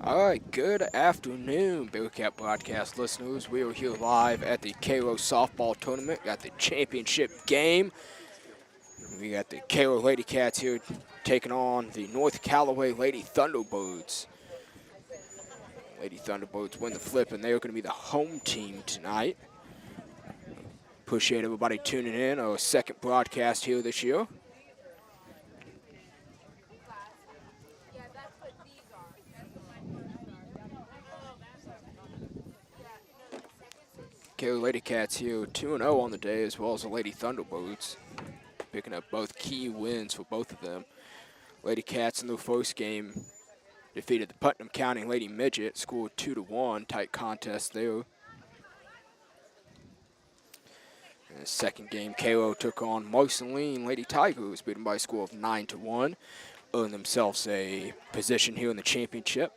All right, good afternoon, Bearcat broadcast listeners. We are here live at the Cairo softball tournament. Got the championship game. We got the Cairo Lady Cats here taking on the North Callaway Lady Thunderbirds. Lady Thunderbirds win the flip, and they are going to be the home team tonight. Appreciate everybody tuning in. Our second broadcast here this year. Cairo Lady Cats here 2-0 on the day, as well as the Lady Thunderbirds, picking up both key wins for both of them. Lady Cats in their first game defeated the Putnam County Lady Midget, scored 2-1, tight contest there. In the second game, Cairo took on Marceline Lady Tigers, beaten by a score of 9-1, earned themselves a position here in the championship.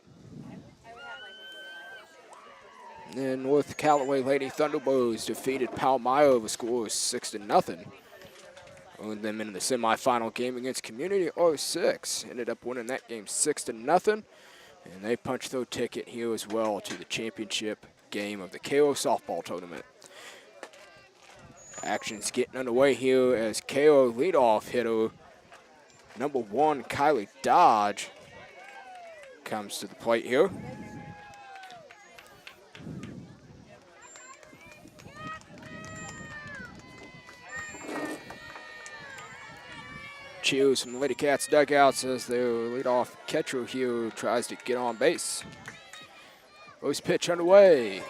And then North Callaway Lady Thunderbirds defeated Palmyra with a score of 6-0. Earned them in the semifinal game against Community 06. Ended up winning that game 6-0. And they punched their ticket here as well to the championship game of the Cairo softball tournament. Action's getting underway here as Cairo leadoff hitter number 1, Kylie Dodge, comes to the plate here. Cheers from the Lady Cats dugouts as their leadoff catcher here tries to get on base. First pitch underway.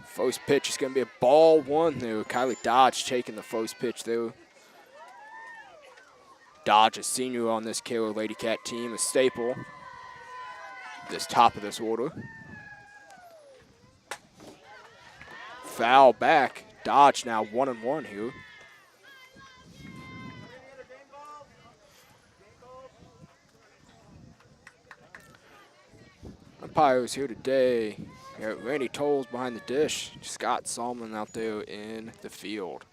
First pitch is going to be a ball one there. Kylie Dodge taking the first pitch there. Dodge, a senior on this Cairo Lady Cat team, a staple. This top of this order. Foul back. Dodge now 1-1 here. Umpires here today. We got Randy Tolles behind the dish. Scott Salmon out there in the field.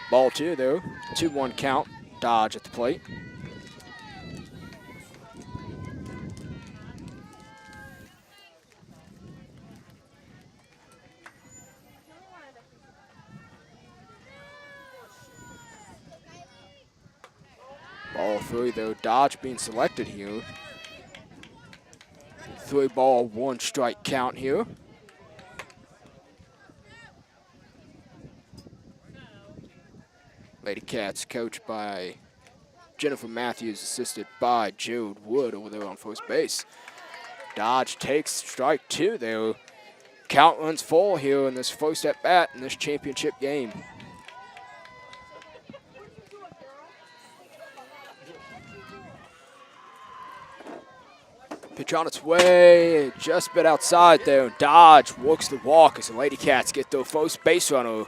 Ball 2 though. 2-1 count. Dodge at the plate. Ball 3 though. Dodge being selected here. 3-ball, 1-strike count here. Lady Cats coached by Jennifer Matthews, assisted by Jude Wood over there on first base. Dodge takes strike 2 there. Count runs full here in this first at bat in this championship game. Pitch on its way, just a bit outside there. Dodge works the walk as the Lady Cats get their first base runner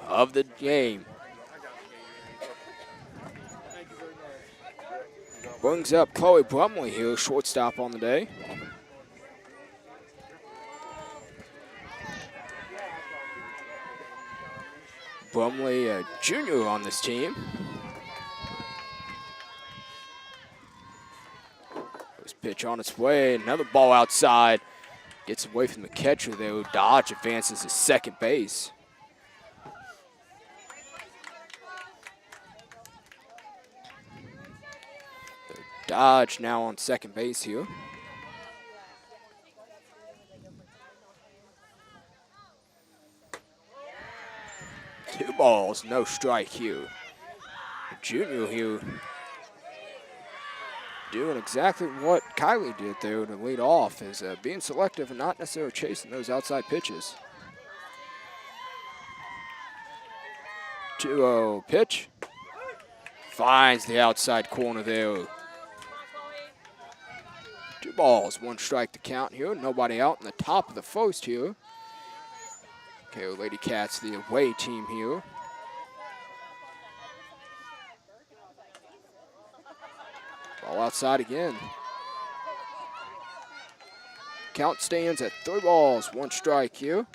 of the game. Brings up Chloe Brumley here, shortstop on the day. Brumley, a junior on this team. Pitch on its way, another ball outside. Gets away from the catcher there. Dodge advances to second base. Dodge now on second base here. Two balls, no strike here. The junior here doing exactly what Kylie did there to lead off, is being selective and not necessarily chasing those outside pitches. 2-0 pitch. Finds the outside corner there. 2 balls, 1 strike to count here. Nobody out in the top of the first here. Cairo Lady Cats, the away team here. Ball outside again. Count stands at 3 balls, 1 strike here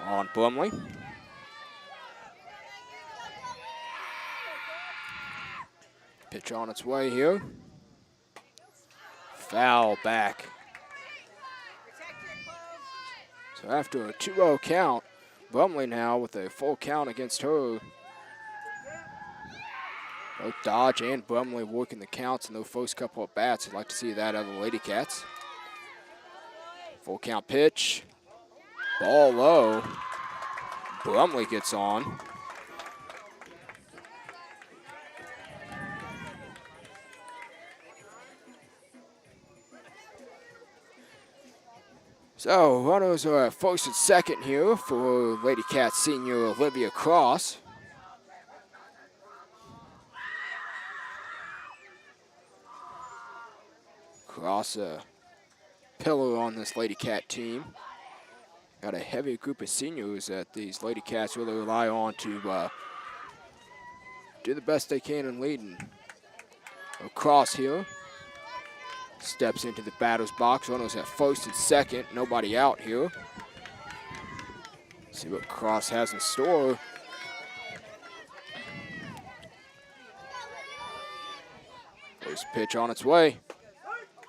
on Brumley. Pitch on its way here. Foul back. So after a 2-0 count, Brumley now with a full count against her. Both Dodge and Brumley working the counts in their first couple of bats. I'd like to see that out of the Lady Cats. Full count pitch. Ball low. Brumley gets on. So runners are at first and second here for Lady Cats senior Olivia Cross. Cross a pillar on this Lady Cat team. Got a heavy group of seniors that these Lady Cats really rely on to do the best they can in leading. Cross here. Steps into the batter's box. Runners at first and second. Nobody out here. See what Cross has in store. First pitch on its way.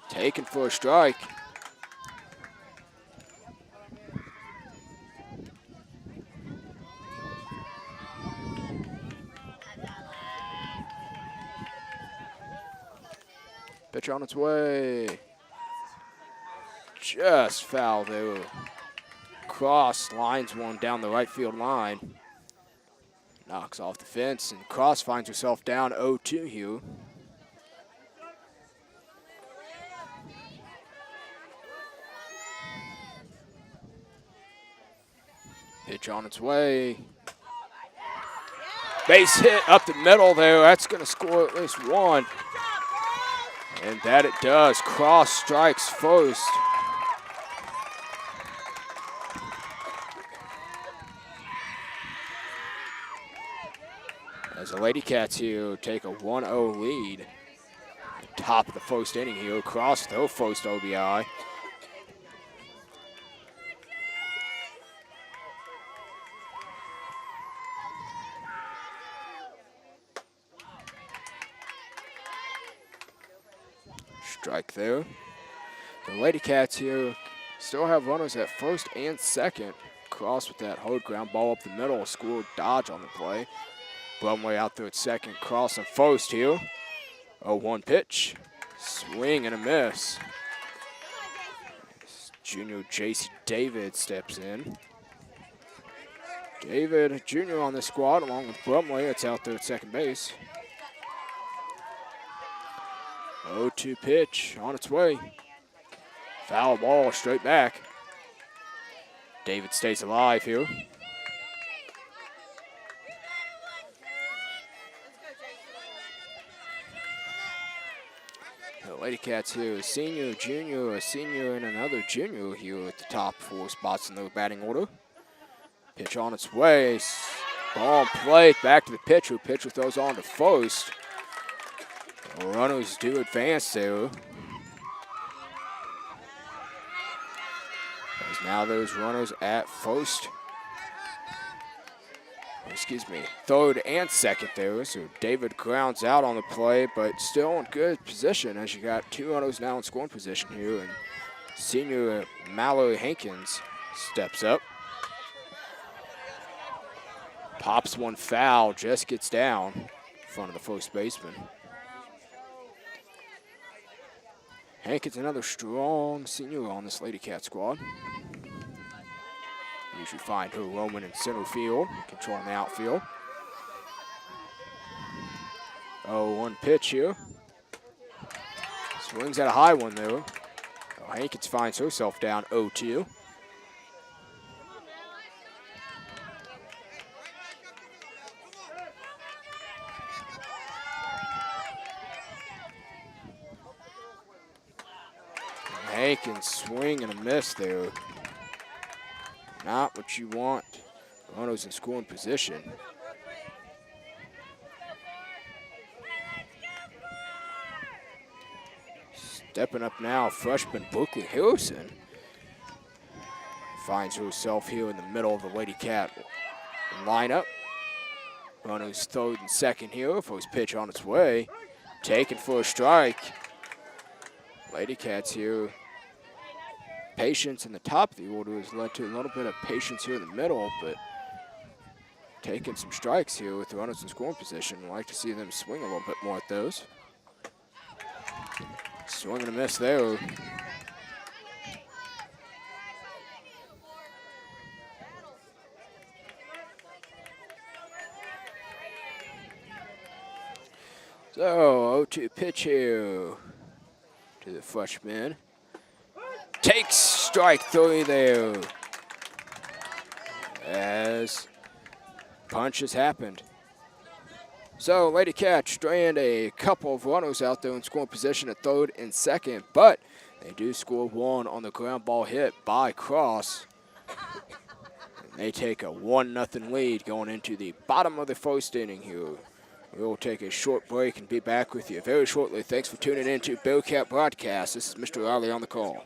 Taken for a strike. Pitch on its way. Just foul there. Cross lines one down the right field line. Knocks off the fence, and Cross finds herself down 0-2 here. Pitch on its way. Base hit up the middle there. That's going to score at least one. And that it does. Cross strikes first. As the Lady Cats here take a 1-0 lead. Top of the first inning here. Cross their first OBI. Strike there. The Lady Cats here still have runners at first and second. Cross with that hard ground ball up the middle. Scored Dodge on the play. Brumley out there at second. Cross on first here. 0-1 pitch. Swing and a miss. Junior J.C. David steps in. David Jr. on the squad along with Brumley. It's out there at second base. 0-2 pitch on its way. Foul ball straight back. David stays alive here. The Lady Cats here, a senior, junior, a senior, and another junior here at the top four spots in the batting order. Pitch on its way. Ball in play. Back to the pitcher. Pitcher throws on to first. Runners do advance there. As now those runners at first. Excuse me, third and second there. So David grounds out on the play, but still in good position as you got two runners now in scoring position here. And senior Mallory Hankins steps up. Pops one foul, just gets down in front of the first baseman. Hankins, another strong senior on this Lady Cat squad. Usually find her roaming in center field, controlling the outfield. 0-1 pitch here. Swings at a high one there. Hankins finds herself down 0-2. Hankins swing and a miss there. Not what you want. Runners in scoring position. Stepping up now, freshman Brooklyn Harrison. Finds herself here in the middle of the Lady Cat lineup. Runners third and second here. First pitch on its way. taken for a strike. Lady Cats here. Patience in the top of the order has led to a little bit of patience here in the middle, but taking some strikes here with the runners in scoring position. I'd like to see them swing a little bit more at those. Swing and a miss there. So, 0-2 pitch here to the freshman. Takes strike 3 there. As punches happened. So, Lady Cats strand a couple of runners out there in scoring position at third and second, but they do score one on the ground ball hit by Cross. And they take a 1-0 lead going into the bottom of the first inning here. We'll take a short break and be back with you very shortly. Thanks for tuning in to Bearcat Broadcast. This is Mr. Riley on the call.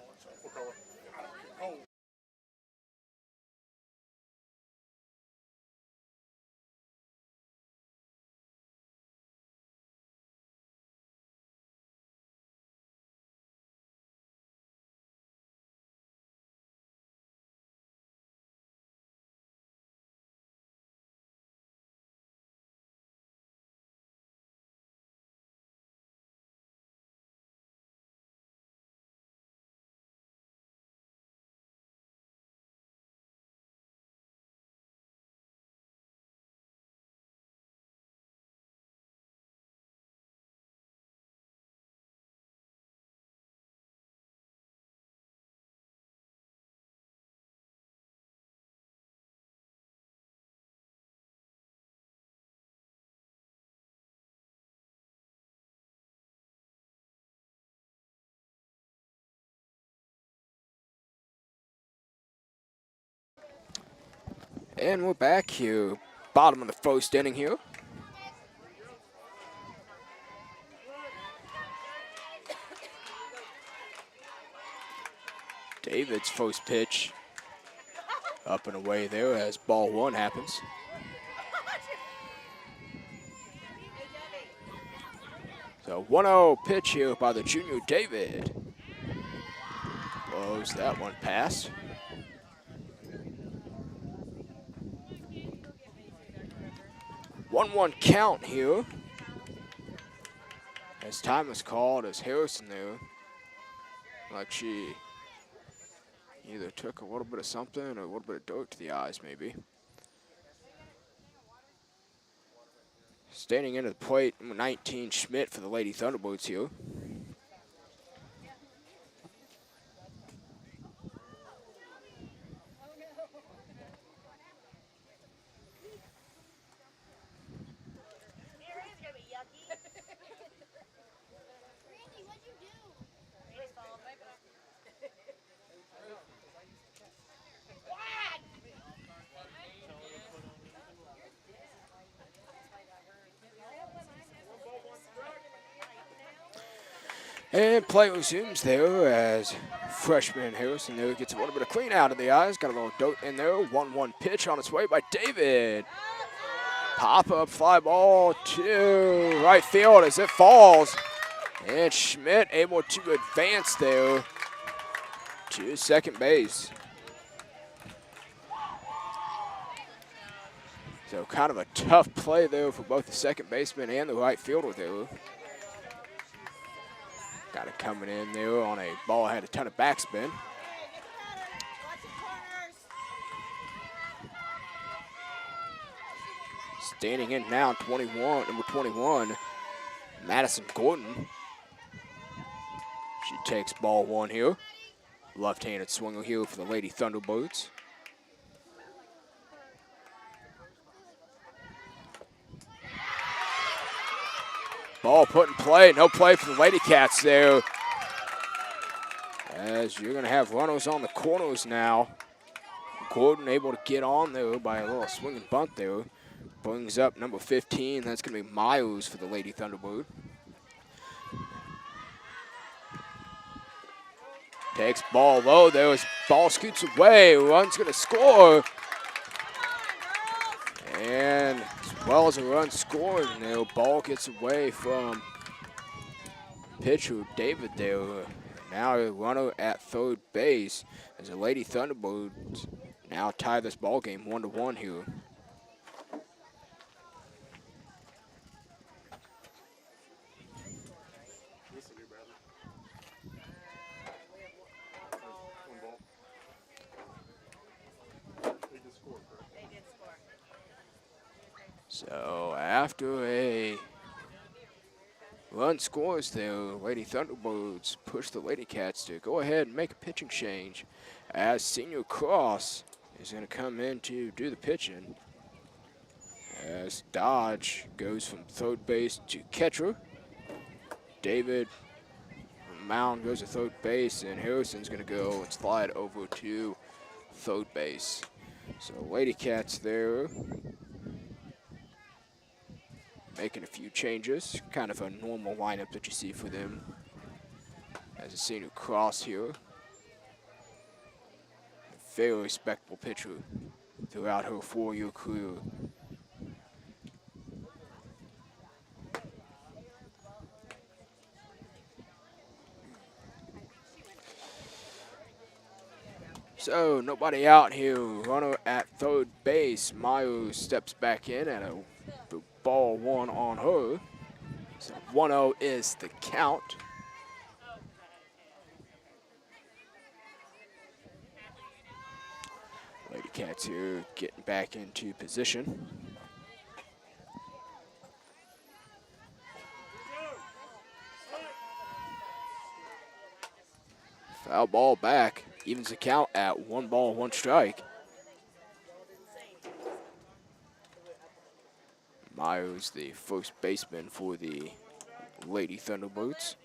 And we're back here, bottom of the first inning here. David's first pitch up and away there as ball one happens. So 1-0 pitch here by the junior David. Blows that one past. 1-1 count here. As time is called as Harrison there. Like she either took a little bit of something or a little bit of dirt to the eyes maybe. Standing into the plate, number 19 Schmidt for the Lady Thunderbirds here. And play resumes there as freshman Harrison there gets a little bit of clean out of the eyes. Got a little dirt in there. 1-1 pitch on its way by David. Pop-up fly ball to right field as it falls. And Schmidt able to advance there to second base. So kind of a tough play there for both the second baseman and the right fielder there. Got it coming in there on a ball that had a ton of backspin. Standing in now, number 21, Madison Gordon. She takes ball one here. Left-handed swinger here for the Lady Thunderbirds. Ball put in play. No play for the Lady Cats there. As you're going to have runners on the corners now. Gordon able to get on there by a little swing and bunt there. Brings up number 15. That's going to be Myers for the Lady Thunderbird. Takes ball low there as ball scoots away. Run's going to score. And as well as a run scoring there, ball gets away from pitcher, David, there. Now a runner at third base as the Lady Thunderbirds now tie this ball game 1-1 here. So after a run scores there, Lady Thunderbirds push the Lady Cats to go ahead and make a pitching change as Senior Cross is going to come in to do the pitching. As Dodge goes from third base to catcher. David from the mound goes to third base, and Harrison's going to go and slide over to third base. So Lady Cats there making a few changes. Kind of a normal lineup that you see for them. As a Senior Cross here. Very respectable pitcher throughout her 4-year career. So, nobody out here. Runner at third base. Myers steps back in at a ball 1 on her. So, 1-0 is the count. Lady Cats here getting back into position. Foul ball back. Evens the count at 1 ball, 1 strike. Myers, the first baseman for the Lady Thunderbirds.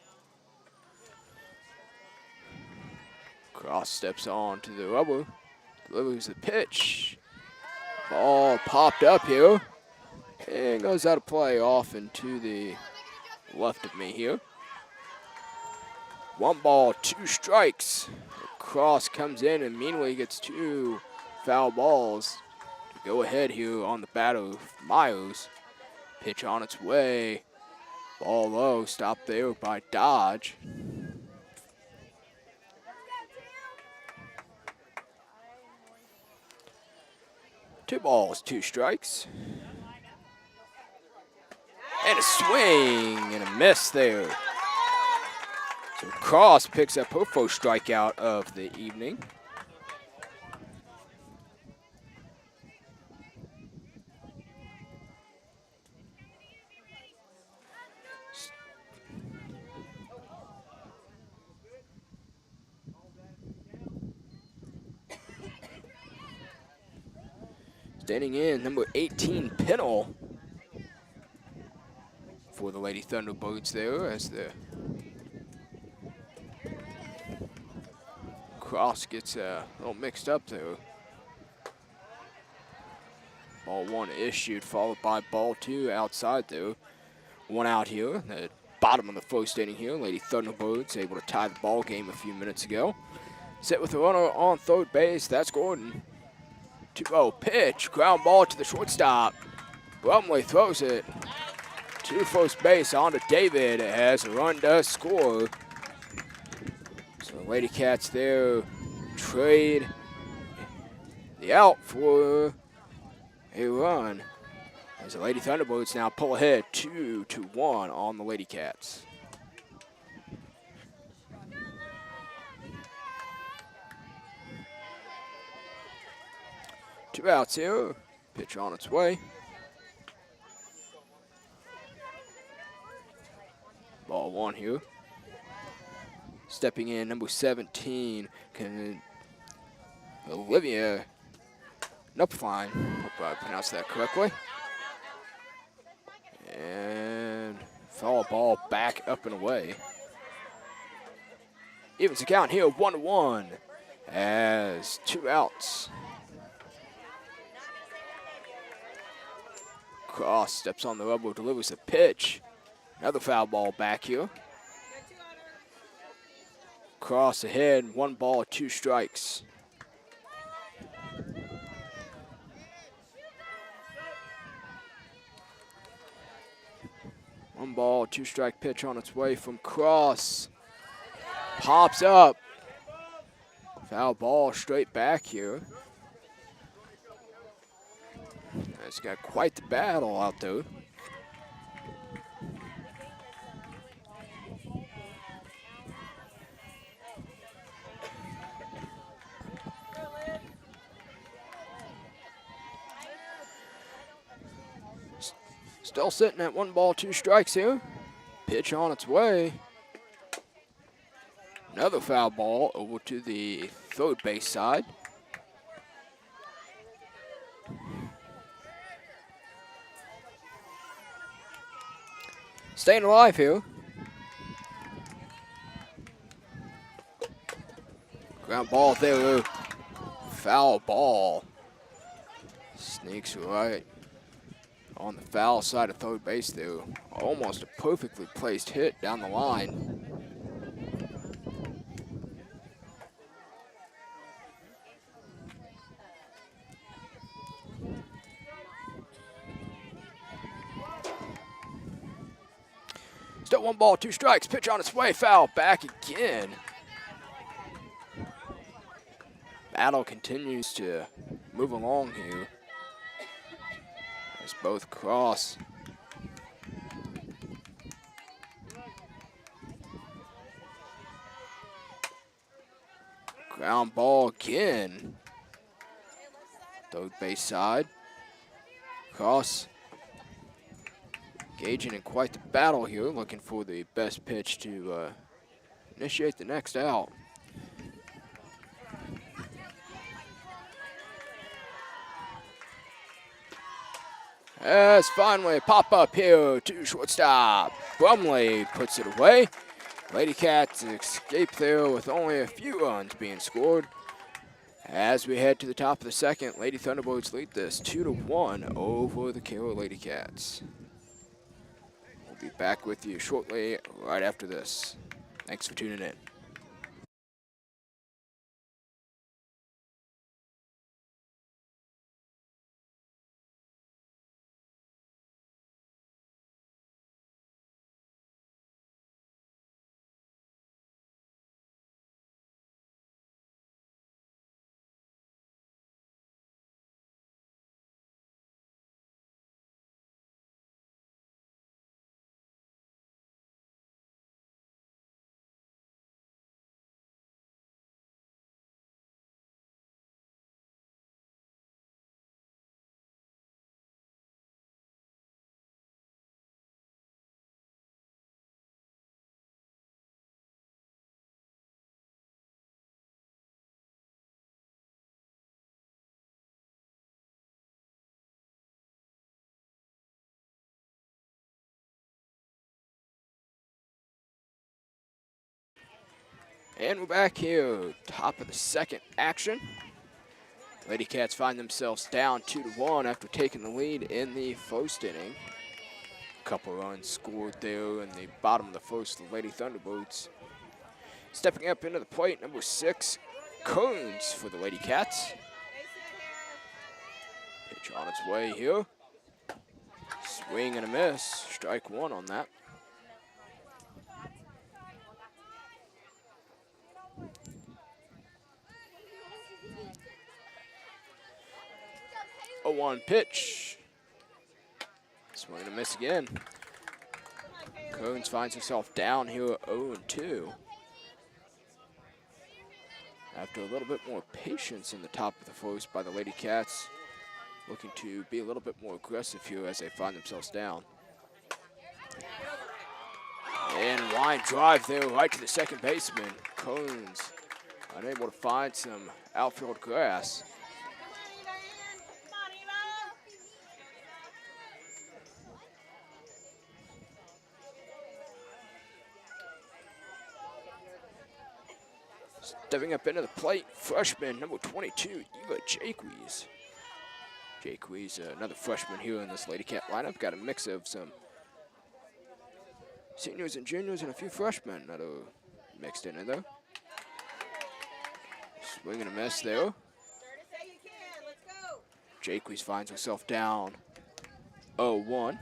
Cross steps on to the rubber. Delivers the pitch. Ball popped up here. And goes out of play off into the left of me here. 1 ball, 2 strikes. Cross comes in and meanwhile gets 2 foul balls to go ahead here on the batter, Myers. Pitch on its way. Ball low, stopped there by Dodge. Two balls, 2 strikes. And a swing and a miss there. So Cross picks up her first strikeout of the evening. Standing in, number 18, Pennell, for the Lady Thunderbirds there as the Cross gets a little mixed up there. Ball 1 issued, followed by ball 2 outside there. 1 out here, the bottom of the first inning here. Lady Thunderbirds able to tie the ball game a few minutes ago. Set with the runner on third base, that's Gordon. 2-0 pitch, ground ball to the shortstop. Brumley throws it to first base onto David as a run does score. So Lady Cats there trade the out for a run. As the Lady Thunderbirds now pull ahead 2-1 on the Lady Cats. Two outs here. Pitch on its way. Ball 1 here. Stepping in, number 17, Olivia Nupfine. Hope I pronounced that correctly. And foul ball back up and away. Evens the count here, 1-1, as 2 outs. Cross steps on the rubber, delivers the pitch. Another foul ball back here. Cross ahead, 1 ball, 2 strikes. One ball, two strike pitch on its way from Cross. Pops up. Foul ball straight back here. It's got quite the battle out there. Still sitting at one ball, two strikes here. Pitch on its way. Another foul ball over to the third base side. Staying alive here. Ground ball there. Foul ball. Sneaks right on the foul side of third base there. Almost a perfectly placed hit down the line. Still one ball, two strikes. Pitch on its way. Foul back again. Battle continues to move along here. As both cross. Ground ball again. Third base side. Cross. Engaging in quite the battle here, looking for the best pitch to initiate the next out. As finally pop up here to shortstop. Brumley puts it away. Lady Cats escape there with only a few runs being scored. As we head to the top of the second, Lady Thunderbirds lead this 2-1 over the Cairo Lady Cats. We'll be back with you shortly, right after this. Thanks for tuning in. And we're back here, top of the second action. Lady Cats find themselves down 2-1 after taking the lead in the first inning. A couple runs scored there in the bottom of the first, the Lady Thunderbirds. Stepping up into the plate, number 6, Kearns for the Lady Cats. Pitch on its way here. Swing and a miss, strike one on that. 0-1 pitch. Swing and a miss again. Kearns finds himself down here at 0-2. After a little bit more patience in the top of the first by the Lady Cats, looking to be a little bit more aggressive here as they find themselves down. And line drive there right to the second baseman. Kearns unable to find some outfield grass. Stepping up into the plate, freshman number 22, Eva Jaques. Jaques, another freshman here in this Lady Cat lineup. Got a mix of some seniors and juniors and a few freshmen that are mixed in there. Swing and a miss there. Jaques finds herself down 0-1.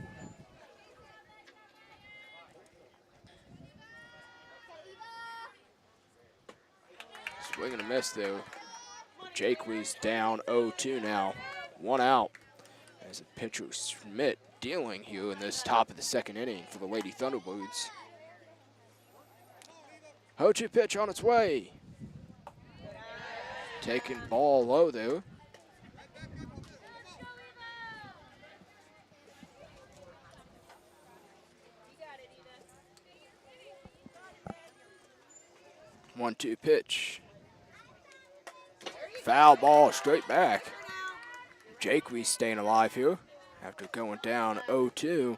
Swing and a miss there. Jakewee's down 0-2 now. 1 out. As a pitcher Schmidt dealing here in this top of the second inning for the Lady Thunderbirds. 0-2 pitch on its way. Taking ball low there. One-two pitch. Foul ball straight back. Jakewee staying alive here after going down 0-2.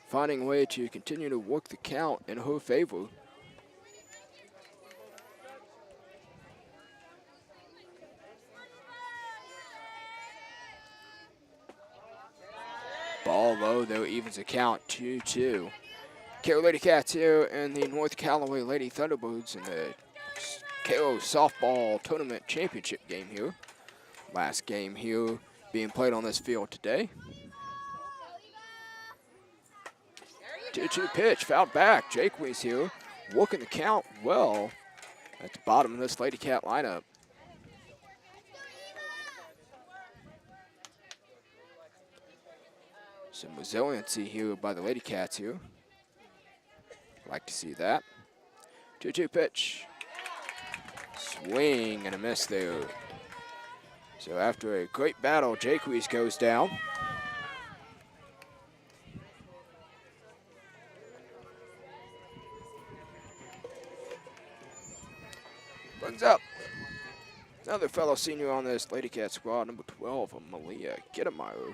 Finding a way to continue to work the count in her favor. Ball low though, evens the count 2-2. Cairo Lady Cats here and the North Callaway Lady Thunderbirds in the Cairo softball tournament championship game here. Last game here being played on this field today. 2-2 pitch, fouled back. Jakewee's here, working the count well at the bottom of this Lady Cat lineup. Some resiliency here by the Lady Cats here. Like to see that. 2-2 pitch. Swing and a miss there. So after a great battle, Jakewees goes down. Brings up another fellow senior on this Lady Cat squad, number 12, Malia Gittemeyer.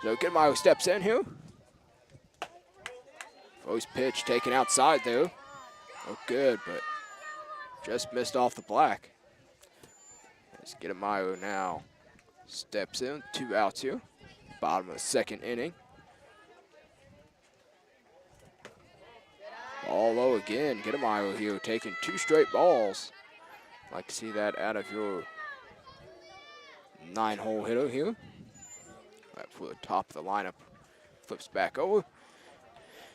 So Gittemeyer steps in here. First pitch taken outside there. Looked good, but just missed off the black. As Gittemeyer now steps in, 2 outs here. Bottom of the second inning. Ball low again. Gittemeyer here taking 2 straight balls. Like to see that out of your 9-hole hitter here. Right for the top of the lineup. Flips back over.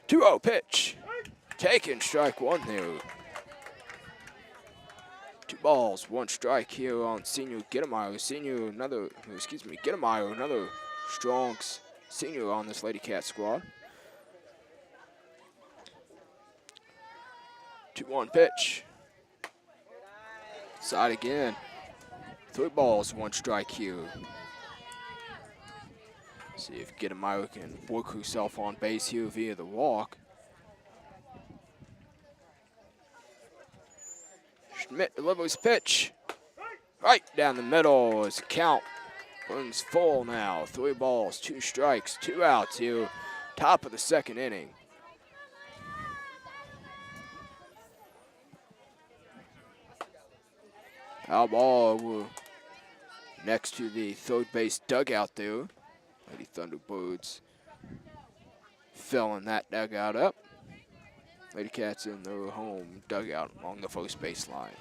2-0 pitch. Taking strike 1 there. 2 balls, 1 strike here on senior Gittemeyer. Gittemeyer, another strong senior on this Lady Cat squad. 2-1 pitch. Side again. 3 balls, 1 strike here. See if Gittemeyer can work herself on base here via the walk. Schmidt delivers pitch. Right down the middle as the count runs full now. 3 balls, 2 strikes, 2 outs here. Top of the second inning. Foul ball over next to the third base dugout there. Lady Thunderbirds filling that dugout up. Lady Cats in their home dugout along the first base line.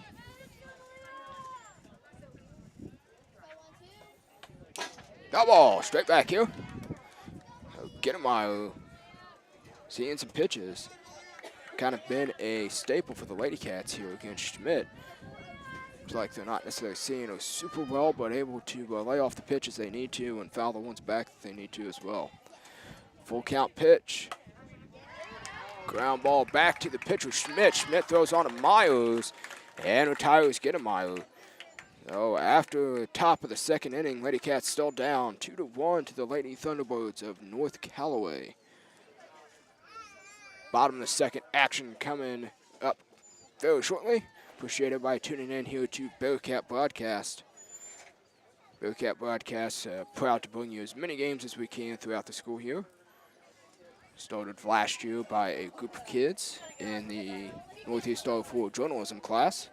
Foul ball, straight back here. Gittemeyer seeing some pitches. Kind of been a staple for the Lady Cats here against Schmidt. Looks like they're not necessarily seeing her super well, but able to lay off the pitches they need to and foul the ones back that they need to as well. Full count pitch. Ground ball back to the pitcher, Schmidt. Schmidt throws on to Myers and retires Gittemeyer. So after the top of the second inning, Lady Cats still down 2-1 to the Lady Thunderbirds of North Callaway. Bottom of the second, action coming up very shortly. Appreciate everybody tuning in here to Bearcat Broadcast. Bearcat Broadcast, proud to bring you as many games as we can throughout the school year. Started last year by a group of kids in the Northeast NER-IV journalism class.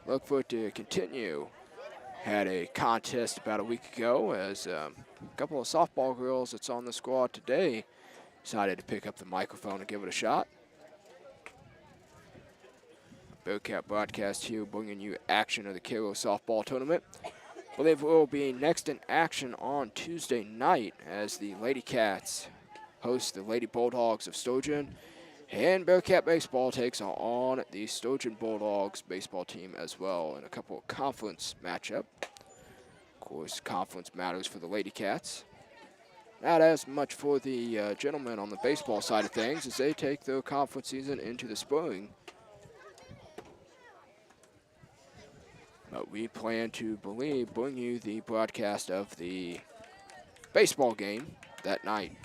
Look for it to continue. Had a contest about a week ago as a couple of softball girls that's on the squad today decided to pick up the microphone and give it a shot. Bearcat Broadcast here bringing you action of the Cairo softball tournament. I believe we'll be next in action on Tuesday night as the Lady Cats hosts the Lady Bulldogs of Stojan. And Bearcat Baseball takes on the Stojan Bulldogs baseball team as well in a couple of conference matchup. Of course, conference matters for the Lady Cats. Not as much for the gentlemen on the baseball side of things as they take their conference season into the spring. But we plan to bring you the broadcast of the baseball game that night.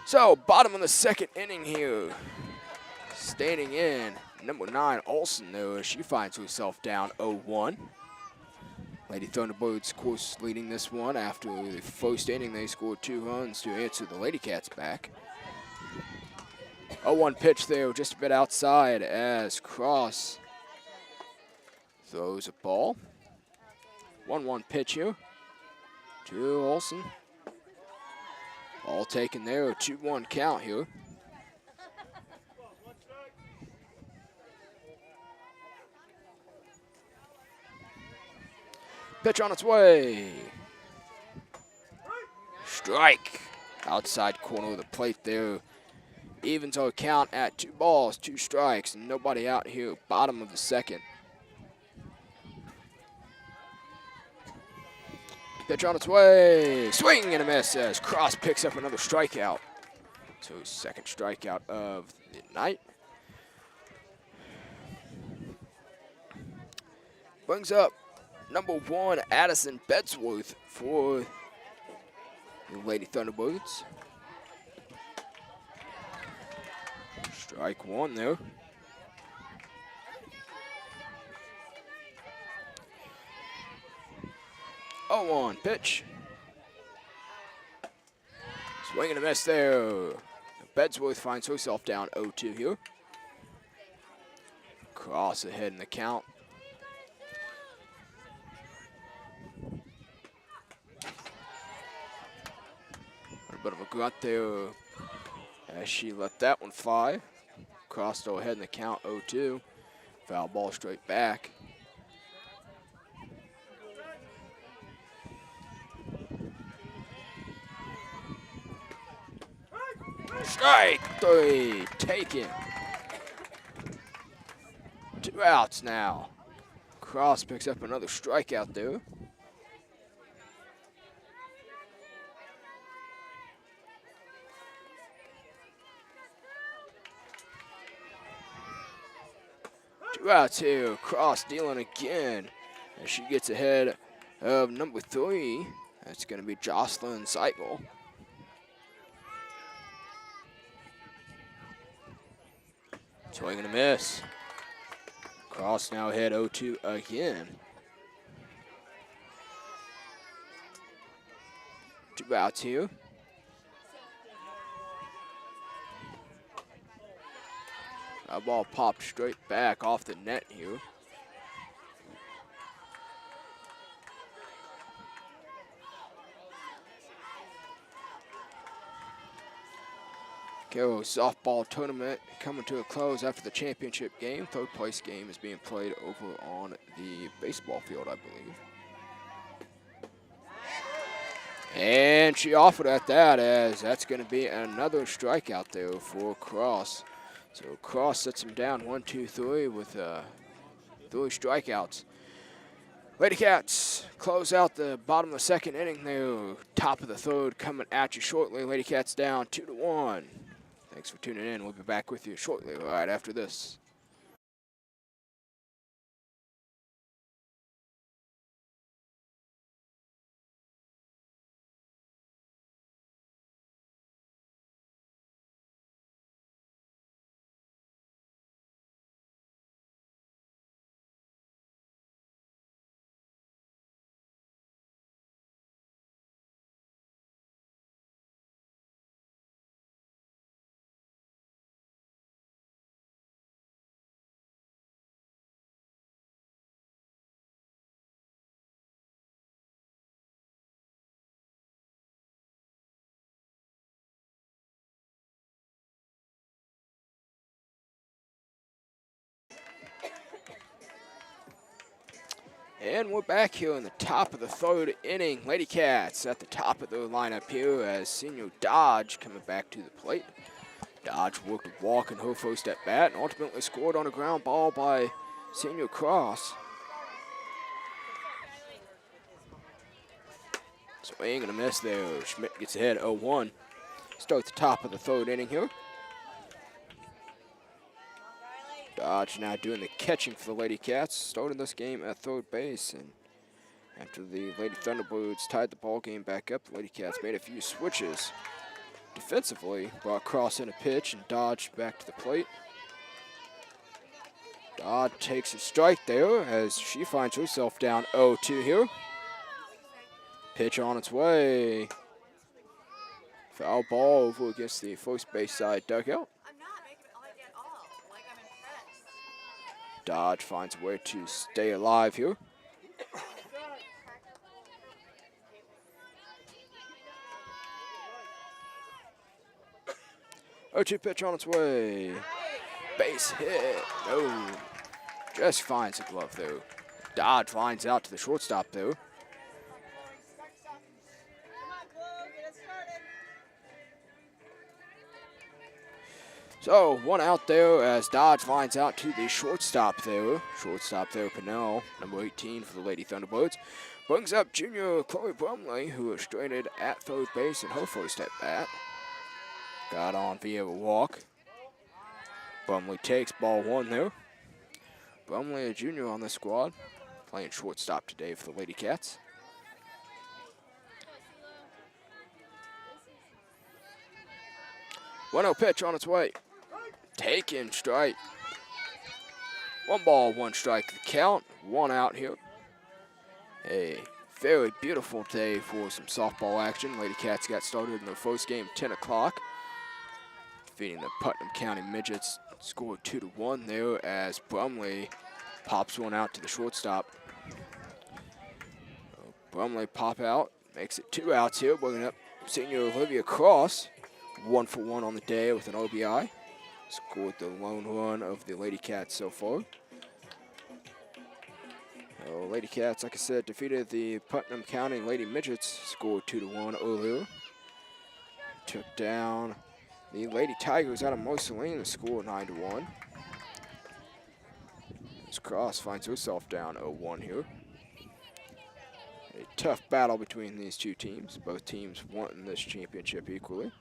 So, bottom of the second inning here. Standing in, number 9, Olsen, though, she finds herself down 0-1. Lady Thunderbirds, of course, leading this one. After the first inning, they scored 2 runs to answer the Lady Cats back. 0-1 pitch there, just a bit outside as Cross throws a ball. 1-1 pitch here to Olsen. Ball taken there, a 2-1 count here. Pitch on its way. Strike. Outside corner of the plate there. Evens our count at 2 balls, 2 strikes, and nobody out here. Bottom of the second. Pitch on its way. Swing and a miss as Cross picks up another strikeout. So second strikeout of the night. Brings up number 1, Addison Bedsworth for the Lady Thunderbirds. Strike 1 there. Oh, 1 pitch. Swing and a miss there. Bedsworth finds herself down 0-2 here. Cross ahead in the count. A bit of a grunt there as she let that one fly. Crossed ahead in the count 0-2. Foul ball straight back. Strike 3, taken. 2 outs now. Cross picks up another strikeout there. Two outs here. Cross dealing again as she gets ahead of number 3. That's going to be Jocelyn Seigel. Swing and a miss. Cross now ahead 0-2 again. 2 outs here. That ball popped straight back off the net here. Cairo softball tournament coming to a close after the championship game. Third place game is being played over on the baseball field, I believe. And she offered at that, as that's going to be another strikeout there for Cross. So Cross sets him down 1-2-3 with 3 strikeouts. Lady Cats close out the bottom of the second inning there. Top of the third coming at you shortly. Lady Cats down 2-1. Thanks for tuning in. We'll be back with you shortly right after this. And we're back here in the top of the third inning. Lady Cats at the top of their lineup here as Senior Dodge coming back to the plate. Dodge worked a walk in her first at bat and ultimately scored on a ground ball by Senior Cross. Swing and a miss there. Schmidt gets ahead 0-1. Start the top of the third inning here. Dodge now doing the catching for the Lady Cats, starting this game at third base. And after the Lady Thunderbirds tied the ball game back up, the Lady Cats made a few switches. Defensively, brought Cross in a pitch and Dodge back to the plate. Dodge takes a strike there as she finds herself down 0-2 here. Pitch on its way. Foul ball over against the first base side dugout. Dodge finds a way to stay alive here. O2 pitch on its way. Base hit. No. Just finds a glove though. Dodge lines out to the shortstop though. So, one out there as Dodge lines out to the shortstop there. Shortstop there, Pinnell, number 18 for the Lady Thunderbirds. Brings up junior Chloe Brumley, who was stranded at third base in her first at bat. Got on via a walk. Brumley takes ball one there. Brumley, a junior on the squad, playing shortstop today for the Lady Cats. One-0 pitch on its way. Taken strike. 1 ball, 1 strike the count. 1 out here. A very beautiful day for some softball action. Lady Cats got started in their first game 10 o'clock. Defeating the Putnam County Midgets. Scored 2-1 there as Brumley pops one out to the shortstop. Brumley pop out. Makes it 2 outs here. Bringing up senior Olivia Cross. 1 for 1 on the day with an OBI. Scored the lone run of the Lady Cats so far. Lady Cats, like I said, defeated the Putnam County Lady Midgets. Scored 2-1 earlier. Took down the Lady Tigers out of Marceline. Scored 9-1. As Cross finds herself down 0-1 here. A tough battle between these two teams. Both teams wanting this championship equally.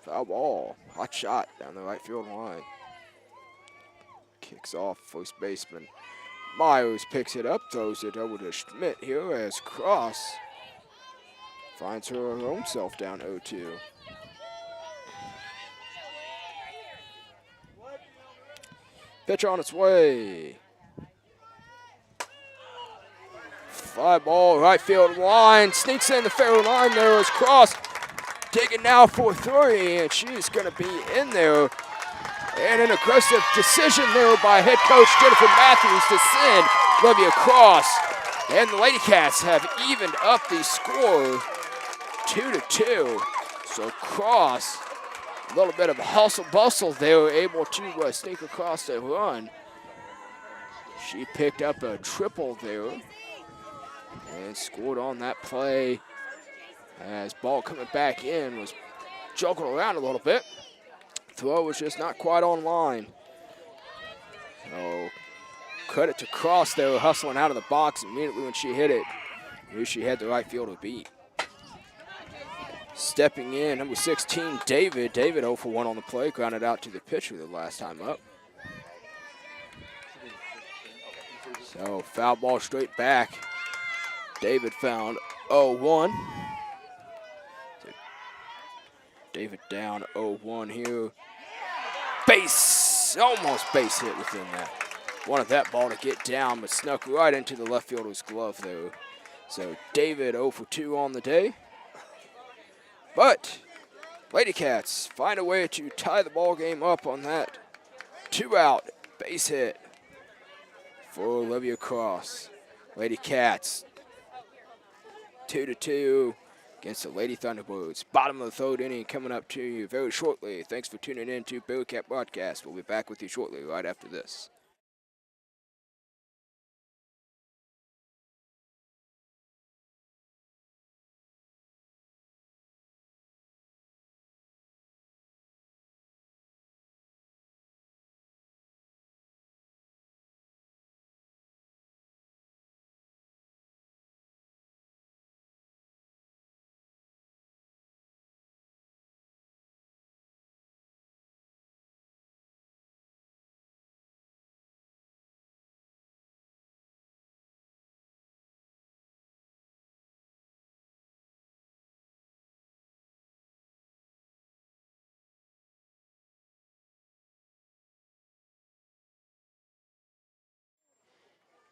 Foul ball. Hot shot down the right field line. Kicks off first baseman. Myers picks it up, throws it over to Schmidt here as Cross finds her own self down 0-2. Pitch on its way. Fly ball, right field line. Sneaks in the fair line there as Cross. Taken now for 3, and she's going to be in there. And an aggressive decision there by head coach Jennifer Matthews to send Olivia Cross. And the Lady Cats have evened up the score 2-2. So Cross, a little bit of hustle bustle there, able to sneak across the run. She picked up a triple there and scored on that play. As ball coming back in was juggled around a little bit. Throw was just not quite on line. So credit to Cross there, hustling out of the box immediately when she hit it. Knew she had the right fielder beat. Stepping in, number 16, David. David 0 for 1 on the play, grounded out to the pitcher the last time up. So foul ball straight back. David found 0-1. David down 0-1 here. Base, almost base hit within that. Wanted that ball to get down, but snuck right into the left fielder's glove there. So David 0 for 2 on the day. But Lady Cats find a way to tie the ball game up on that 2-out base hit for Olivia Cross. Lady Cats 2-2. against the Lady Thunderbirds. Bottom of the third inning coming up to you very shortly. Thanks for tuning in to Bearcat Broadcast. We'll be back with you shortly right after this.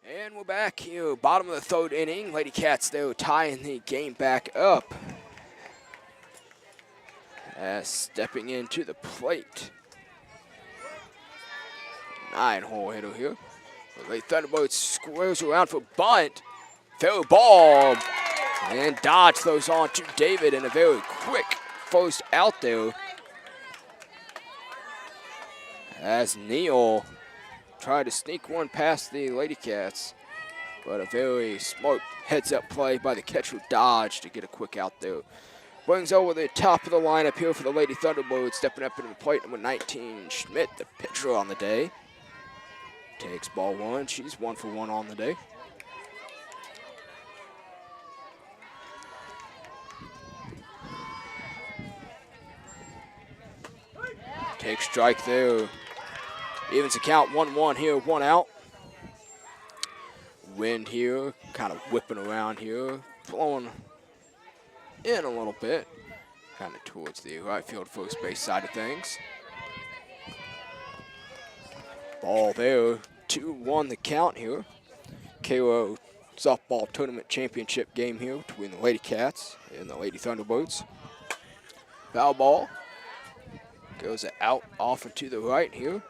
And we're back here, bottom of the third inning. Lady Cats, though, tying the game back up. As stepping into the plate. 9-hole hitter here. The Lady Thunderbirds squares around for bunt. Fair ball. And Dodge throws on to David in a very quick first out there. As Neal tried to sneak one past the Lady Cats, but a very smart heads-up play by the catcher Dodge to get a quick out there. Brings over the top of the lineup here for the Lady Thunderbirds, stepping up into the plate, number 19, Schmidt, the pitcher on the day. Takes ball one. She's 1 for 1 on the day. Takes strike there. Evens the count 1-1 here, 1 out. Wind here, kind of whipping around here, blowing in a little bit, kind of towards the right field first base side of things. Ball there, 2-1 the count here. Cairo softball tournament championship game here between the Lady Cats and the Lady Thunderbirds. Foul ball goes out off and to the right here.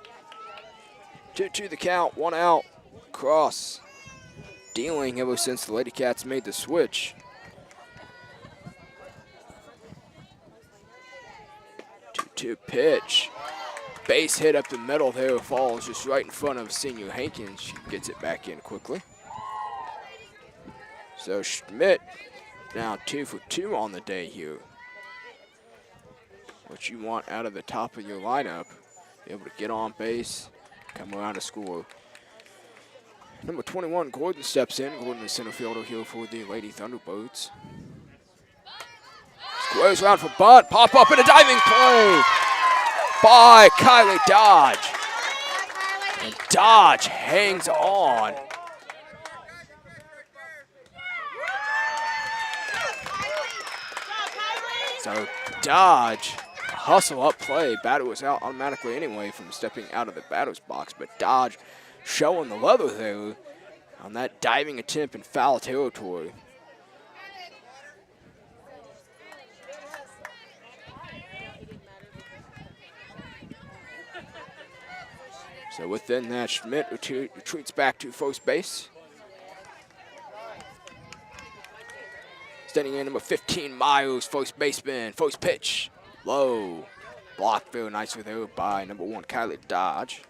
2-2 the count, 1 out. Cross dealing ever since the Lady Cats made the switch. 2-2 pitch. Base hit up the middle there, falls just right in front of Senior Hankins. She gets it back in quickly. So Schmidt now 2 for 2 on the day here. What you want out of the top of your lineup, be able to get on base, come around to score. Number 21, Gordon steps in. Gordon, the center fielder here for the Lady Thunderbirds. Squares around for bunt. Pop up in a diving play by Kylie Dodge. And Dodge hangs on. So Dodge, hustle up play. Batter was out automatically anyway from stepping out of the batter's box, but Dodge showing the leather there on that diving attempt in foul territory. So within that, Schmidt retreats back to first base. Standing in number 15, Miles, first baseman, first pitch, low. Blocked very nicely there by number 1, Kylie Dodge.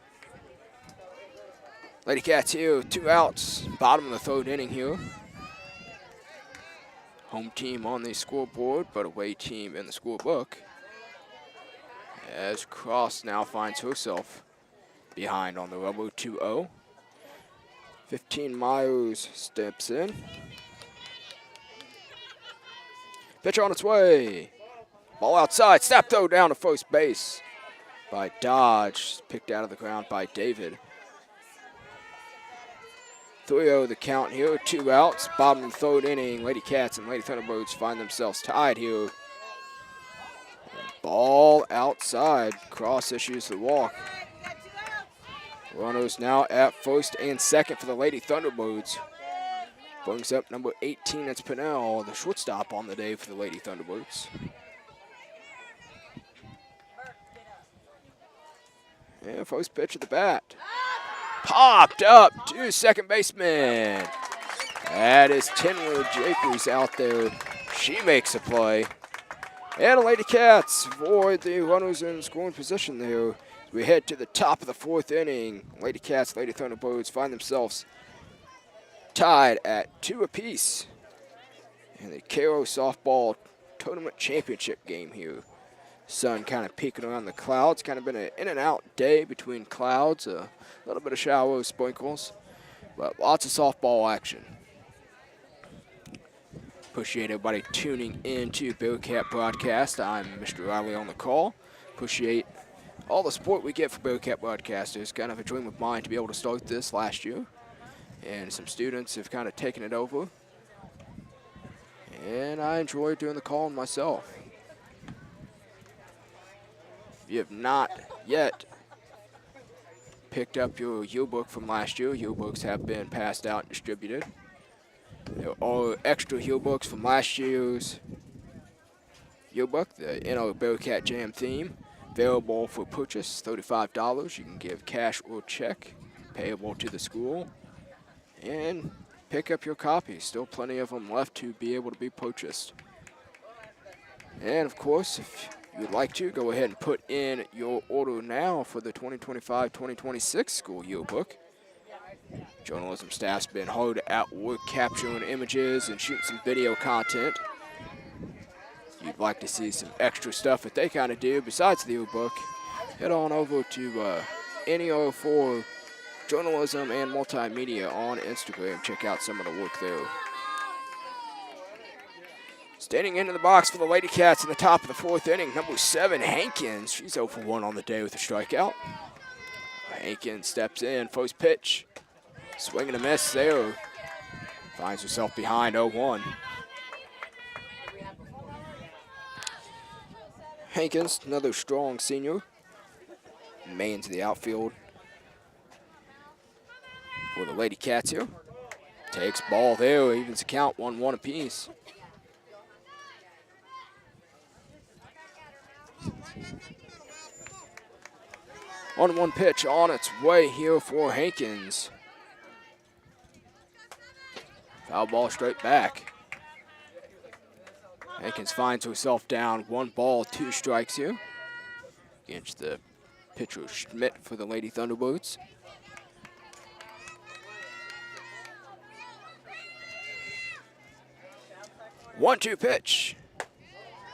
Lady Cats here, 2 outs, bottom of the third inning here. Home team on the scoreboard, but away team in the scorebook. As Cross now finds herself behind on the rubber, 2-0. 15 Myers steps in. Pitch on its way. Ball outside, snap throw down to first base by Dodge, picked out of the ground by David. 3-0 the count here, 2 outs, bottom of the third inning. Lady Cats and Lady Thunderbirds find themselves tied here. Ball outside, Cross issues the walk. Runners now at first and second for the Lady Thunderbirds. Brings up number 18, that's Pinnell, the shortstop on the day for the Lady Thunderbirds. And first pitch of the bat. Popped up to second baseman. That is Tinwood Jacobs out there She makes a play. And the Lady Cats avoid the runners in scoring position there. As we head to the top of the 4th inning, Lady Cats, Lady Thunderbirds find themselves tied at 2 apiece in the Cairo softball tournament championship game here. Sun kind of peeking around the clouds. Kind of been an in and out day between clouds. A little bit of showers, sprinkles, but lots of softball action. Appreciate everybody tuning in to Bearcat Broadcast. I'm Mr. Riley on the call. Appreciate all the support we get for Bearcat Broadcasters. Kind of a dream of mine to be able to start this last year. And some students have kind of taken it over. And I enjoy doing the calling myself. If you have not yet picked up your yearbook from last year, yearbooks have been passed out and distributed. There are extra yearbooks from last year's yearbook, the NER-Bearcat Jam theme, available for purchase, $35. You can give cash or check, payable to the school, and pick up your copy. Still plenty of them left to be able to be purchased. And of course, if you'd like to, go ahead and put in your order now for the 2025-2026 school yearbook. Journalism staff's been hard at work capturing images and shooting some video content. If you'd like to see some extra stuff that they kind of do besides the yearbook, head on over to NER-IV Journalism and Multimedia on Instagram. Check out some of the work there. Standing into the box for the Lady Cats in the top of the 4th inning, number 7, Hankins. She's 0 for 1 on the day with a strikeout. Hankins steps in, first pitch. Swing and a miss there. Finds herself behind 0-1. Hankins, another strong senior. Mains the outfield for the Lady Cats here. Takes ball there, evens the count, 1-1 apiece. On one pitch on its way here for Hankins. Foul ball straight back. Hankins finds herself down 1 ball, 2 strikes here against the pitcher Schmidt for the Lady Thunderbirds. One-two pitch.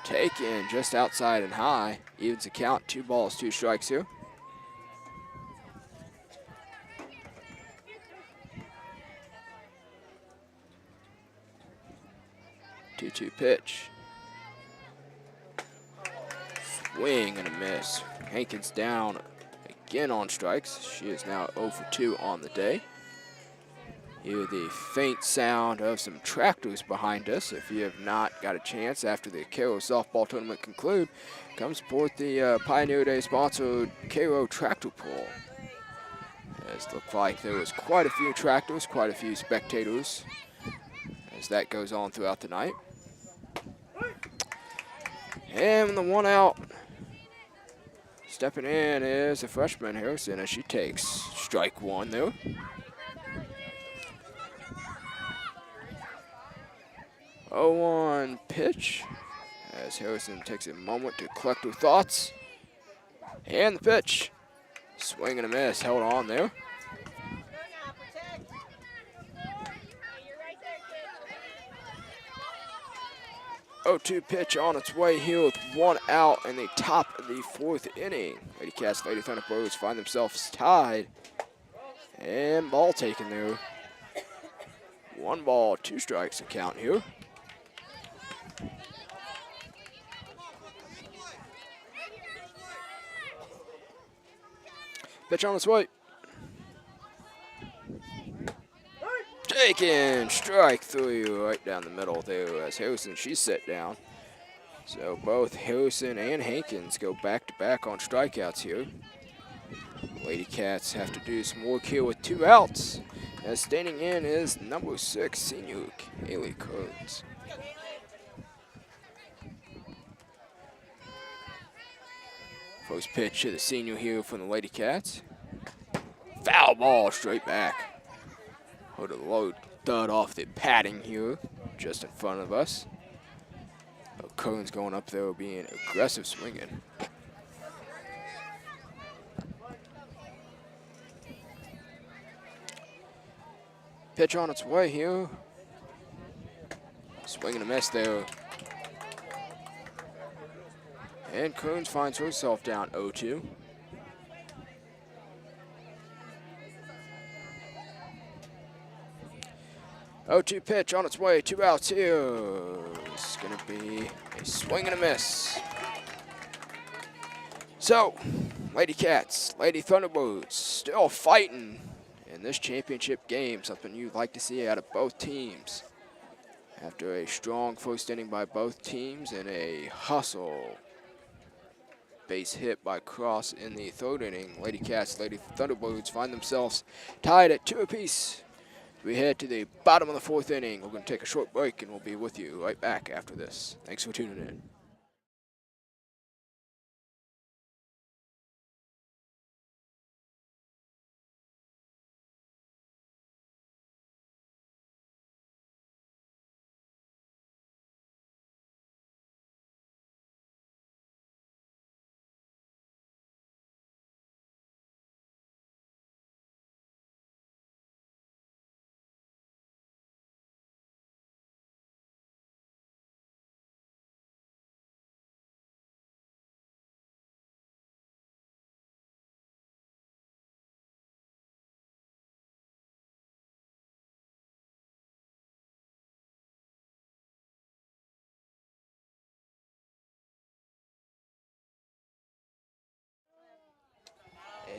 Taken just outside and high. Evens the count, 2 balls, 2 strikes here. Two pitch. Swing and a miss. Hankins down again on strikes. She is now 0 for 2 on the day. Hear the faint sound of some tractors behind us. If you have not got a chance after the Cairo softball tournament conclude, come support the Pioneer Day sponsored Cairo tractor pull. It looked like there was quite a few tractors, quite a few spectators as that goes on throughout the night. And the 1 out, stepping in is the freshman Harrison as she takes strike 1 there. Oh, 1 pitch as Harrison takes a moment to collect her thoughts. And the pitch, swing and a miss, held on there. 0-2 pitch on its way here with 1 out in the top of the 4th inning. Lady Cats, Lady Thunderbirds find themselves tied. And ball taken there. 1 ball, 2 strikes to count here. Pitch on its way. Taken, strike 3 right down the middle there as Harrison, she's set down. So both Harrison and Hankins go back-to-back on strikeouts here. Lady Cats have to do some work here with 2 outs. As standing in is number 6, senior Haley Kearns. First pitch to the senior here from the Lady Cats. Foul ball straight back. Heard a low thud off the padding here just in front of us. Cohen's going up there being aggressive swinging. Pitch on its way here. Swing and a miss there. And Coons finds herself down 0-2. Oh, 2 pitch on its way, 2 outs here. It's going to be a swing and a miss. So, Lady Cats, Lady Thunderbirds, still fighting in this championship game. Something you'd like to see out of both teams. After a strong first inning by both teams and a hustle base hit by Cross in the third inning, Lady Cats, Lady Thunderbirds find themselves tied at 2 apiece. We head to the bottom of the 4th inning. We're going to take a short break, and we'll be with you right back after this. Thanks for tuning in.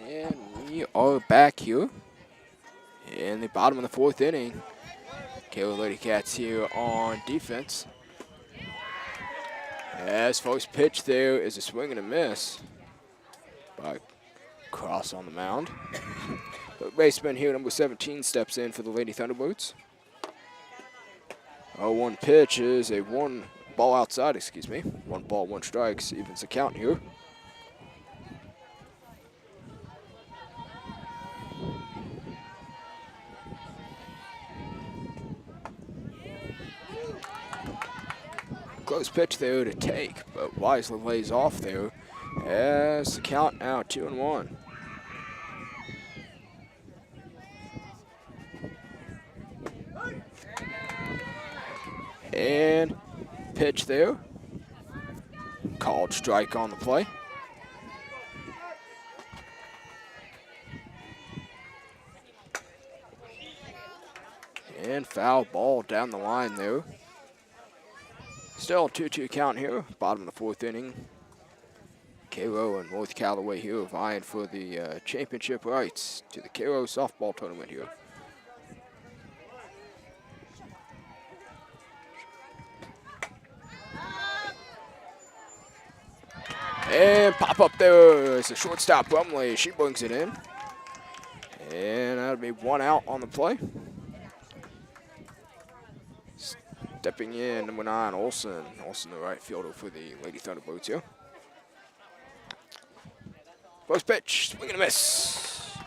And we are back here in the bottom of the 4th inning. Cairo Lady Cats here on defense. As first pitch there is a swing and a miss by Cross on the mound. The baseman here, number 17, steps in for the Lady Thunderbirds. 0-1 pitch is a 1 ball outside, 1 ball, 1 strikes, evens the count here. Close pitch there to take, but wisely lays off there as the count now 2-1. And pitch there. Called strike on the play. And foul ball down the line there. Still a 2-2 count here, bottom of the 4th inning. Cairo and North Callaway here vying for the championship rights to the Cairo softball tournament here. And pop up there is the shortstop Brumley. She brings it in. And that'll be 1 out on the play. Stepping in, number 9, Olsen. Olsen, the right fielder for the Lady Thunderbirds here. First pitch, swing and a miss.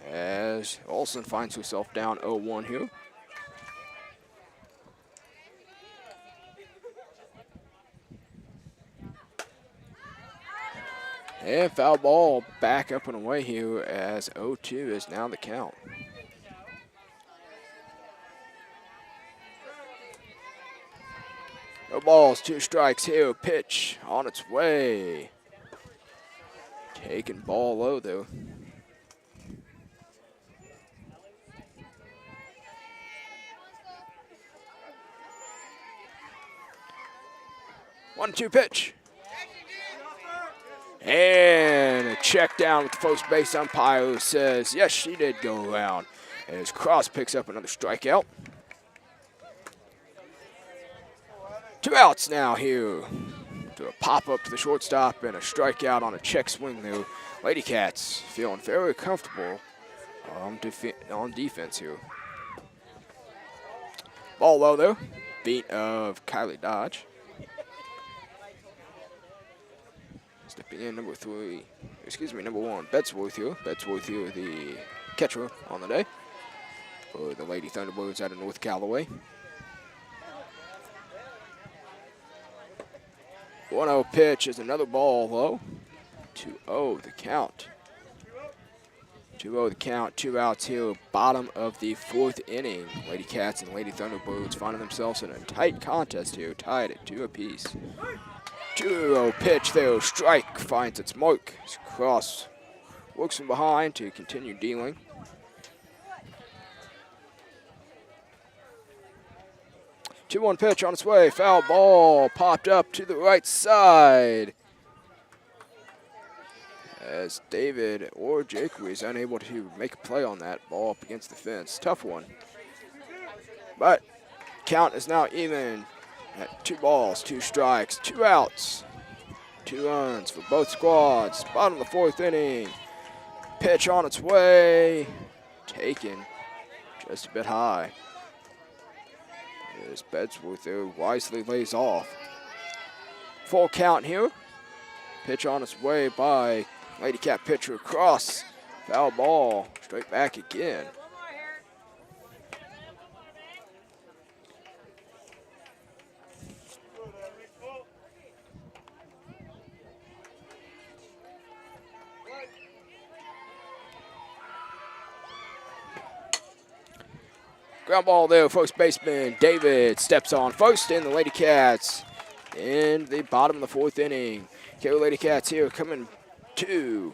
As Olsen finds herself down 0-1 here. And foul ball back up and away here as 0-2 is now the count. No balls, 2 strikes here. Pitch on its way. Taking ball low though. One-two pitch. And a check down with the first base umpire who says, yes, she did go around. As Cross picks up another strikeout. 2 outs now here. To a pop-up to the shortstop and a strikeout on a check swing there. Lady Cats feeling very comfortable on defense here. Ball low though. Beat of Kylie Dodge. Stepping in number 1, Bedsworth here. Bedsworth here, the catcher on the day for the Lady Thunderbirds out of North Callaway. 1-0 pitch is another ball low. 2-0 the count. 2-0 the count, 2 outs here, bottom of the 4th inning. Lady Cats and Lady Thunderbirds finding themselves in a tight contest here, tied at 2 apiece. 2-0 pitch there, strike finds its mark. Cross works from behind to continue dealing. Two-one pitch on its way, foul ball popped up to the right side. As David or Jake was unable to make a play on that ball up against the fence. Tough one. But count is now even at 2 balls, 2 strikes, 2 outs. 2 runs for both squads. Bottom of the 4th inning. Pitch on its way. Taken just a bit high. As Bedsworth there wisely lays off. Full count here. Pitch on its way by Lady Cat pitcher across. Foul ball. Straight back again. Ground ball there, first baseman David steps on first, and the Lady Cats in the bottom of the 4th inning. Cairo Lady Cats here coming to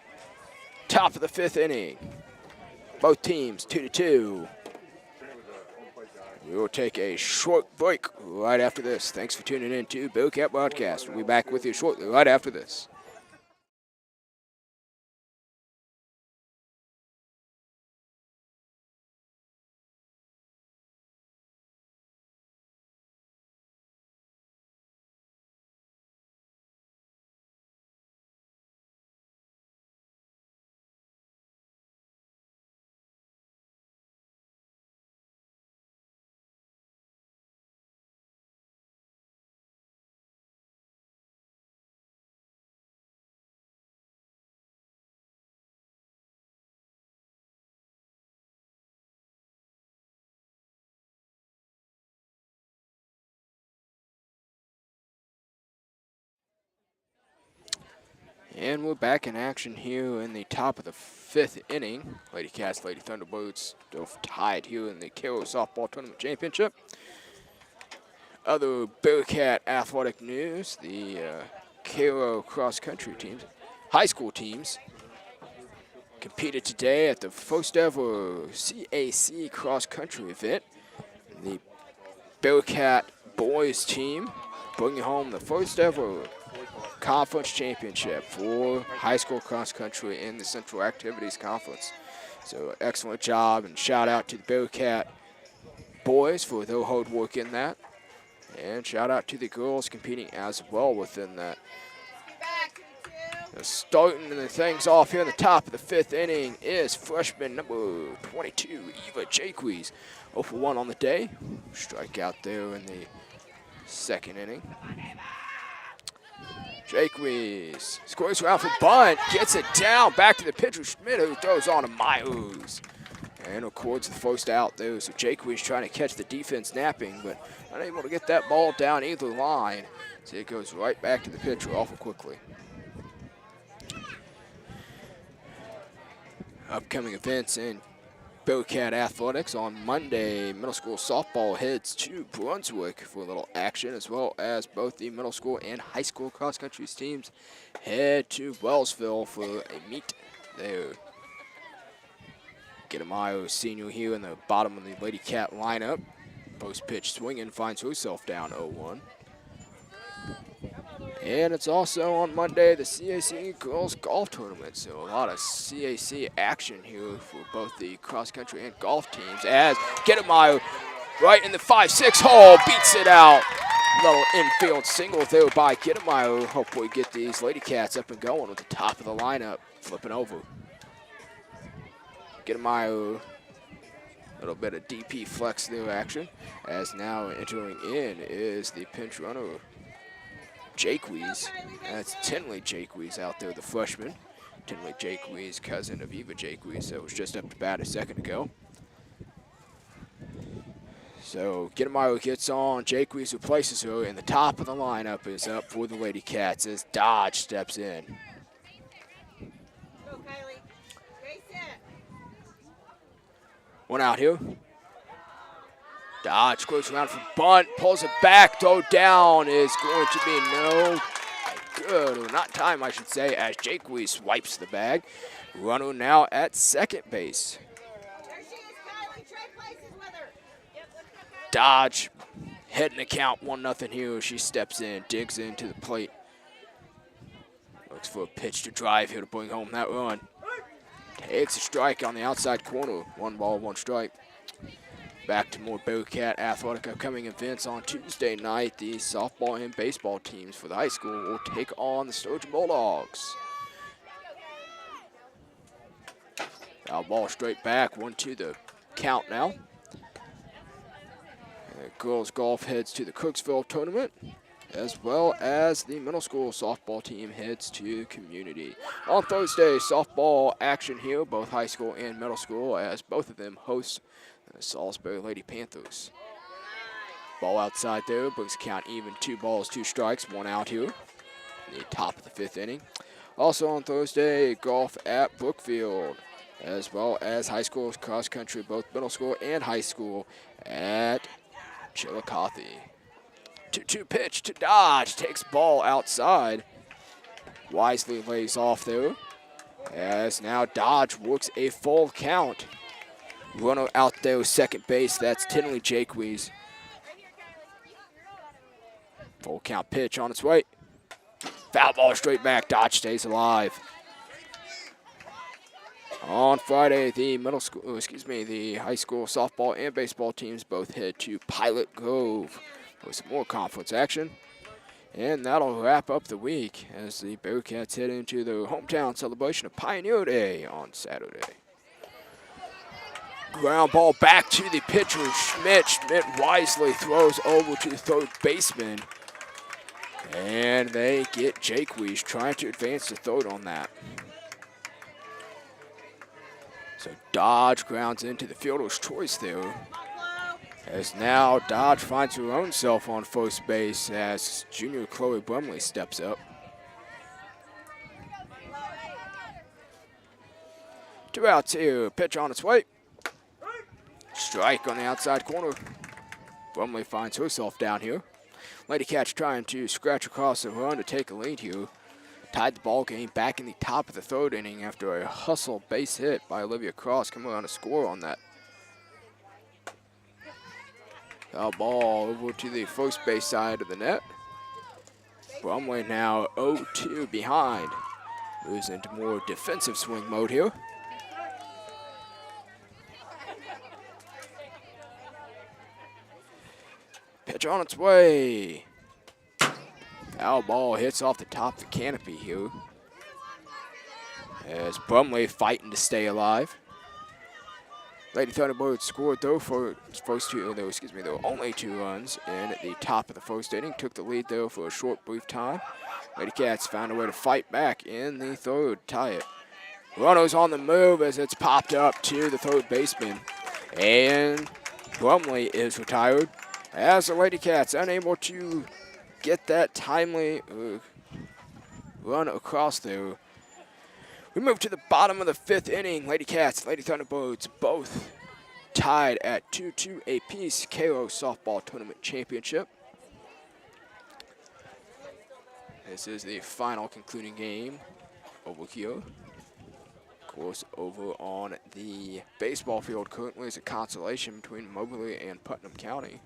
top of the 5th inning. Both teams 2-2. We will take a short break right after this. Thanks for tuning in to Bearcat Broadcast. We'll be back with you shortly right after this. And we're back in action here in the top of the 5th inning. Lady Cats, Lady Thunderbirds still tied here in the Cairo Softball Tournament Championship. Other Bearcat athletic news, the Cairo cross-country teams, high school teams, competed today at the first ever CAC cross-country event. The Bearcat boys team bringing home the first ever conference championship for high school cross country in the Central Activities Conference. So excellent job, and shout out to the Bearcat boys for their hard work in that. And shout out to the girls competing as well within that. Starting the things off here in the top of the 5th inning is freshman number 22, Eva Jaques. 0 for 1 on the day. Strikeout there in the 2nd inning. Jaques scores around for bunt, gets it down, back to the pitcher Schmidt, who throws on to Myers. And records the first out there. So Jaques trying to catch the defense napping, but unable to get that ball down either line. So it goes right back to the pitcher awful quickly. Upcoming events in Bearcat Athletics on Monday. Middle school softball heads to Brunswick for a little action, as well as both the middle school and high school cross-country teams head to Wellsville for a meet there. Getamayo senior here in the bottom of the Lady Cat lineup. Post pitch swinging, finds herself down 0-1. And it's also on Monday the CAC Girls Golf Tournament, so a lot of CAC action here for both the cross-country and golf teams as Getamayo right in the 5-6 hole, beats it out. Little infield single there by Getamayo. Hope we get these Lady Cats up and going with the top of the lineup, flipping over. Getamayo, a little bit of DP flex there action, as now entering in is the pinch runner, Jaques. That's Tinley Jaques out there, the freshman. Tinley Jaques, cousin of Eva Jaques, that was just up to bat a second ago. So Gidemeyer gets on. Jaques replaces her, and the top of the lineup is up for the Lady Cats as Dodge steps in. Go, Kylie. Stay set. One out here. Dodge goes around for bunt, pulls it back, throw down is going to be no good, or not time I should say, as Jaques wipes the bag. Runner now at second base. There she is, Kylie. Trade places with her. Yep, let's go, Kylie. Dodge heading the count 1-0 here. She steps in, digs into the plate. Looks for a pitch to drive here to bring home that run. Takes a strike on the outside corner. 1 ball, 1 strike. Back to more Bearcat athletic upcoming events on Tuesday night. The softball and baseball teams for the high school will take on the Sturgeon Bulldogs. Foul ball straight back, 1-2 the count now. And girls golf heads to the Cooksville tournament, as well as the middle school softball team heads to community. On Thursday, softball action here, both high school and middle school, as both of them host the Salisbury Lady Panthers. Ball outside there, brings the count even, 2 balls, 2 strikes, 1 out here. The top of the 5th inning. Also on Thursday, golf at Brookfield, as well as high school cross country, both middle school and high school at Chillicothe. 2-2 pitch to Dodge, takes ball outside. Wisely lays off there, as now Dodge works a full count. Runner out there, second base, that's Tinley Jaques. Full count pitch on its way. Foul ball straight back, Dodge stays alive. On Friday, the the high school softball and baseball teams both head to Pilot Grove for some more conference action. And that'll wrap up the week as the Bearcats head into the hometown celebration of Pioneer Day on Saturday. Ground ball back to the pitcher, Schmidt. Schmidt wisely throws over to the third baseman. And they get Jaques trying to advance to third on that. So Dodge grounds into the fielder's choice there. As now Dodge finds her own self on first base as junior Chloe Brumley steps up. 2 outs here, pitch on its way. Strike on the outside corner. Brumley finds herself down here. Lady Cats trying to scratch across the run to take a lead here. Tied the ball game back in the top of the 3rd inning after a hustle base hit by Olivia Cross, coming on a score on that. Foul ball over to the first base side of the net. Brumley now 0-2 behind. Moves into more defensive swing mode here. Pitch on its way. Foul ball hits off the top of the canopy here. As Brumley fighting to stay alive. Lady Thunderbirds scored though for there were only 2 runs in the top of the 1st inning. Took the lead though for a short brief time. Lady Cats found a way to fight back in the 3rd, tie it. Runner's on the move as it's popped up to the 3rd baseman. And Brumley is retired as the Lady Cats unable to get that timely run across there. We move to the bottom of the 5th inning. Lady Cats, Lady Thunderbirds, both tied at 2-2 apiece. Cairo Softball Tournament Championship. This is the final concluding game over here. Of course, over on the baseball field currently is a consolation between Moberly and Putnam County.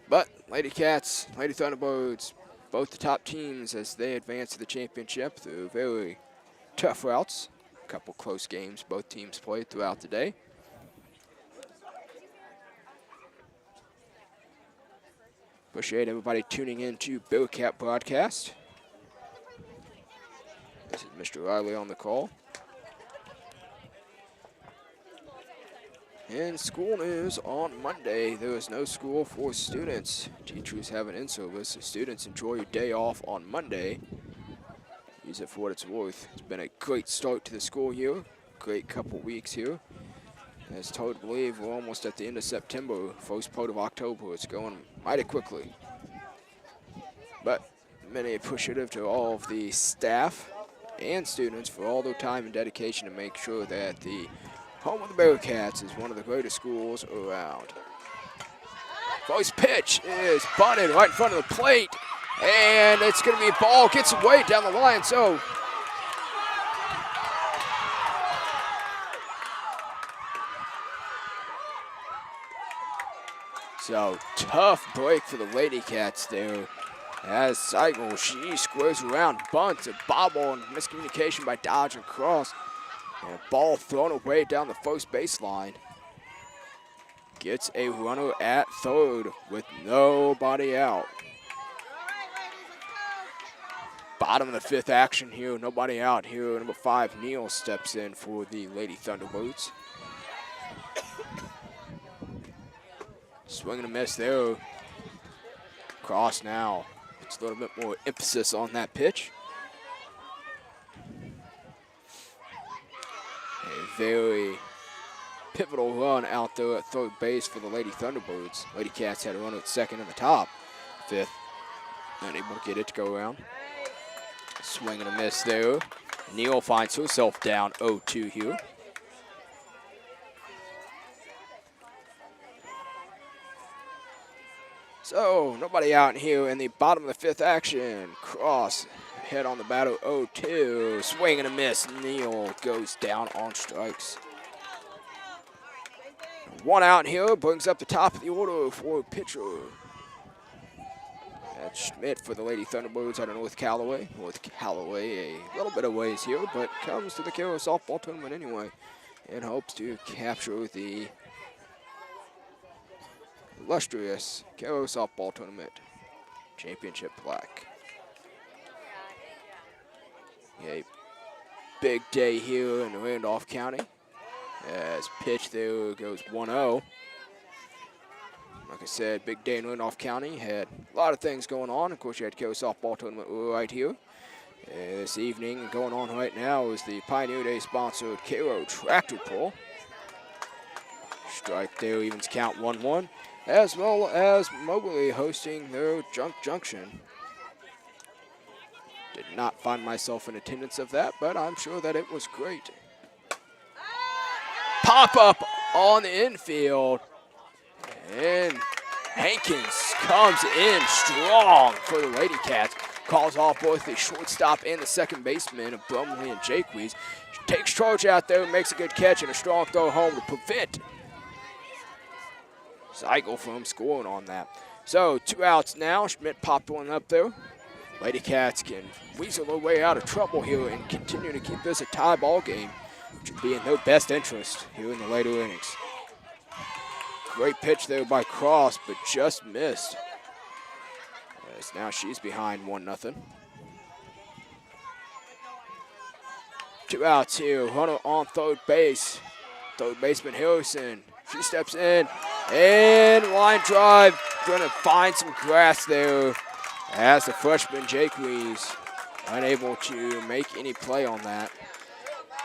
But Lady Cats, Lady Thunderbirds, both the top teams as they advance to the championship through very tough routes. A couple close games both teams played throughout the day. Appreciate everybody tuning in to Bearcat Broadcast. This is Mr. Riley on the call. In school news, on Monday, there is no school for students. Teachers have an in-service, so students enjoy your day off on Monday. Use it for what it's worth. It's been a great start to the school year, great couple weeks here. It's told to believe we're almost at the end of September, first part of October. It's going mighty quickly. But many appreciative to all of the staff and students for all their time and dedication to make sure that the home of the Bearcats is one of the greatest schools around. First pitch is bunted right in front of the plate, and it's going to be a ball, gets away down the line, so tough break for the Lady Cats there. As Cycle, she squares around, bunts, a bobble, and miscommunication by Dodge and Cross. And a ball thrown away down the first baseline. Gets a runner at third with nobody out. Bottom of the fifth action here, nobody out here. Number 5, Neal steps in for the Lady Thunderbirds. Swing and a miss there. Cross now. It's a little bit more emphasis on that pitch. A very pivotal run out there at third base for the Lady Thunderbirds. Lady Cats had a run at second in the top. Fifth, unable to get it to go around. Swing and a miss there. Neal finds herself down 0-2 here. So, nobody out here in the bottom of the fifth action. Cross, head on the batter, 0-2. Swing and a miss. Neal goes down on strikes. One out here, brings up the top of the order for pitcher. That's Schmidt for the Lady Thunderbirds out of North Callaway. North Callaway a little bit of ways here, but comes to the Cairo softball tournament anyway and hopes to capture the illustrious Cairo softball tournament championship plaque. A big day here in Randolph County. As pitch there goes 1-0. Like I said, big day in Randolph County. Had a lot of things going on. Of course, you had Cairo softball tournament right here. This evening, going on right now is the Pioneer Day sponsored Cairo tractor pull. Strike there, evens count 1-1. As well as Moberly hosting their Junk Junction. Did not find myself in attendance of that, but I'm sure that it was great. Pop up on the infield, and Hankins comes in strong for the Lady Cats. Calls off both the shortstop and the second baseman of Brumley and Jaques. Takes charge out there, makes a good catch and a strong throw home to prevent Cycle from scoring on that. So 2 outs now. Schmidt popped one up there. Lady Cats can weasel their way out of trouble here and continue to keep this a tie ball game, which would be in their best interest here in the later innings. Great pitch there by Cross, but just missed. As now she's behind 1-0. 2 outs here. Runner on third base. Third baseman Harrison. She steps in and line drive. Going to find some grass there as the freshman Jaques unable to make any play on that.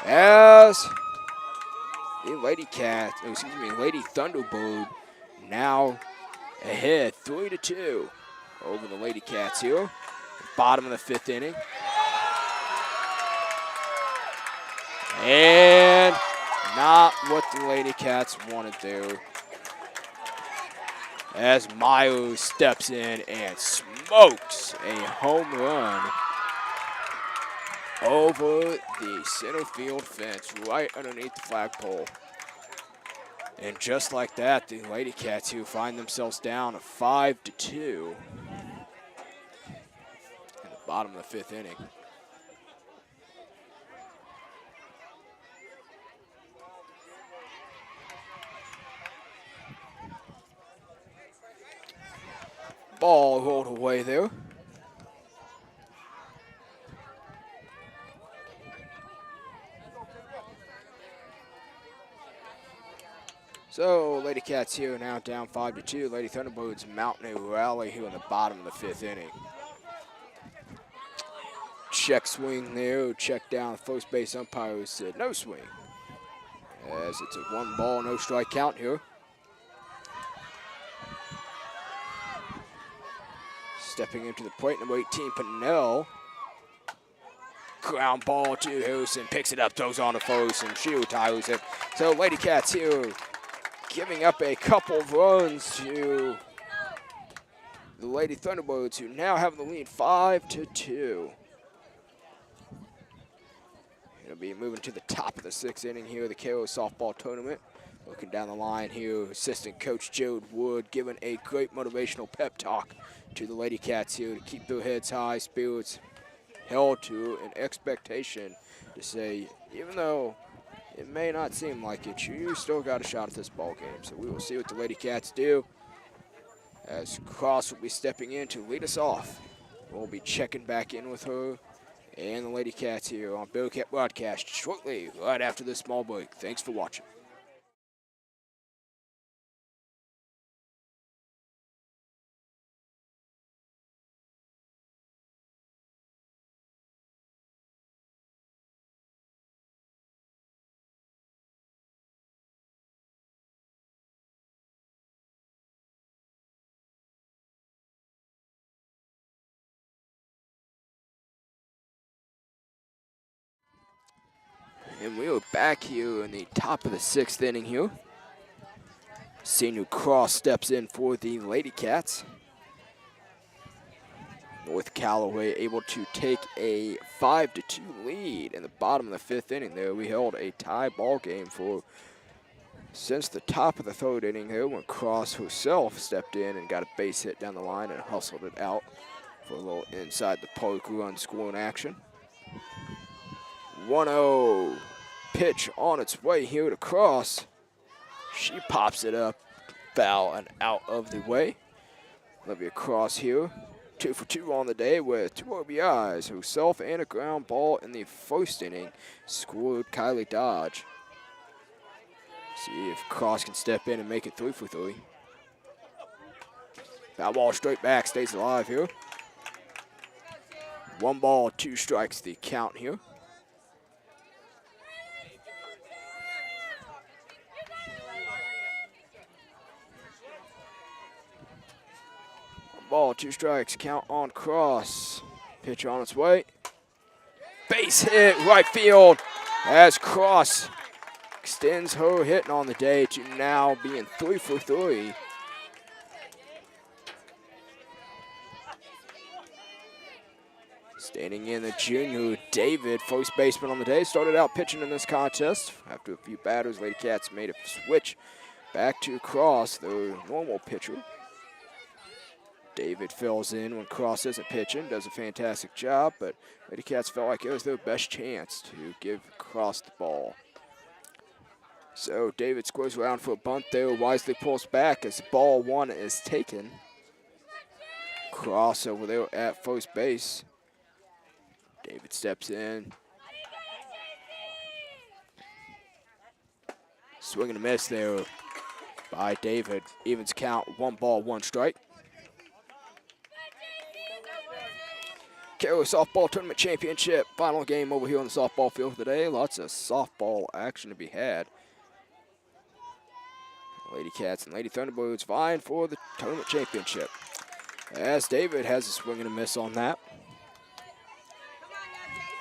As the Lady Thunderbird now ahead 3-2 over the Lady Cats here. Bottom of the fifth inning. And not what the Lady Cats wanted there. As Myers steps in and smokes a home run over the center field fence right underneath the flagpole. And just like that, the Lady Cats who find themselves down 5-2 in the bottom of the fifth inning. Ball rolled away there. So, Lady Cats here now down 5-2. Lady Thunderbirds mounting a rally here in the bottom of the fifth inning. Check swing there, check down. First base umpire said no swing. as it's a 1-ball, no strike count here. Stepping into the plate, number 18, Pinnell. Ground ball to Harrison, picks it up, throws on to Ferguson. Shield ties it. So Lady Cats here giving up a couple of runs to the Lady Thunderbirds, who now have the lead 5-2. It'll be moving to the top of the 6th inning here of the Cairo softball tournament. Looking down the line here, assistant coach Gerald Wood giving a great motivational pep talk to the Lady Cats here to keep their heads high, spirits held to an expectation to say, even though it may not seem like it, you still got a shot at this ball game. So we will see what the Lady Cats do, as Cross will be stepping in to lead us off. We'll be checking back in with her and the Lady Cats here on Bearcat Broadcast shortly, right after this small break. Thanks for watching. And we are back here in the top of the 6th inning here. Senior Cross steps in for the Lady Cats. With Callaway able to take a 5-2 lead in the bottom of the 5th inning there. We held a tie ball game for since the top of the 3rd inning here, when Cross herself stepped in and got a base hit down the line and hustled it out for a little inside the park run scoring action. 1-0 pitch on its way here to Cross. She pops it up, foul and out of the way. Olivia Cross here, 2 for 2 on the day with 2 RBIs, herself and a ground ball in the 1st inning. Scored Kylie Dodge. See if Cross can step in and make it 3 for 3. Foul ball straight back, stays alive here. 1 ball, 2 strikes the count here. Ball, 2 strikes, count on Cross. Pitch on its way. Base hit, right field, as Cross extends her hitting on the day to now being 3 for 3. Standing in the junior, David, first baseman on the day, started out pitching in this contest. After a few batters, Lady Cats made a switch back to Cross, the normal pitcher. David fills in when Cross isn't pitching, does a fantastic job, but Lady Cats felt like it was their best chance to give Cross the ball. So David squares around for a bunt there, wisely pulls back as ball 1 is taken. Cross over there at first base. David steps in. Swing and a miss there by David. Evens count, 1 ball, 1 strike. Cairo Softball Tournament Championship. Final game over here on the softball field today. Lots of softball action to be had. Lady Cats and Lady Thunderbirds vying for the tournament championship, as David has a swing and a miss on that.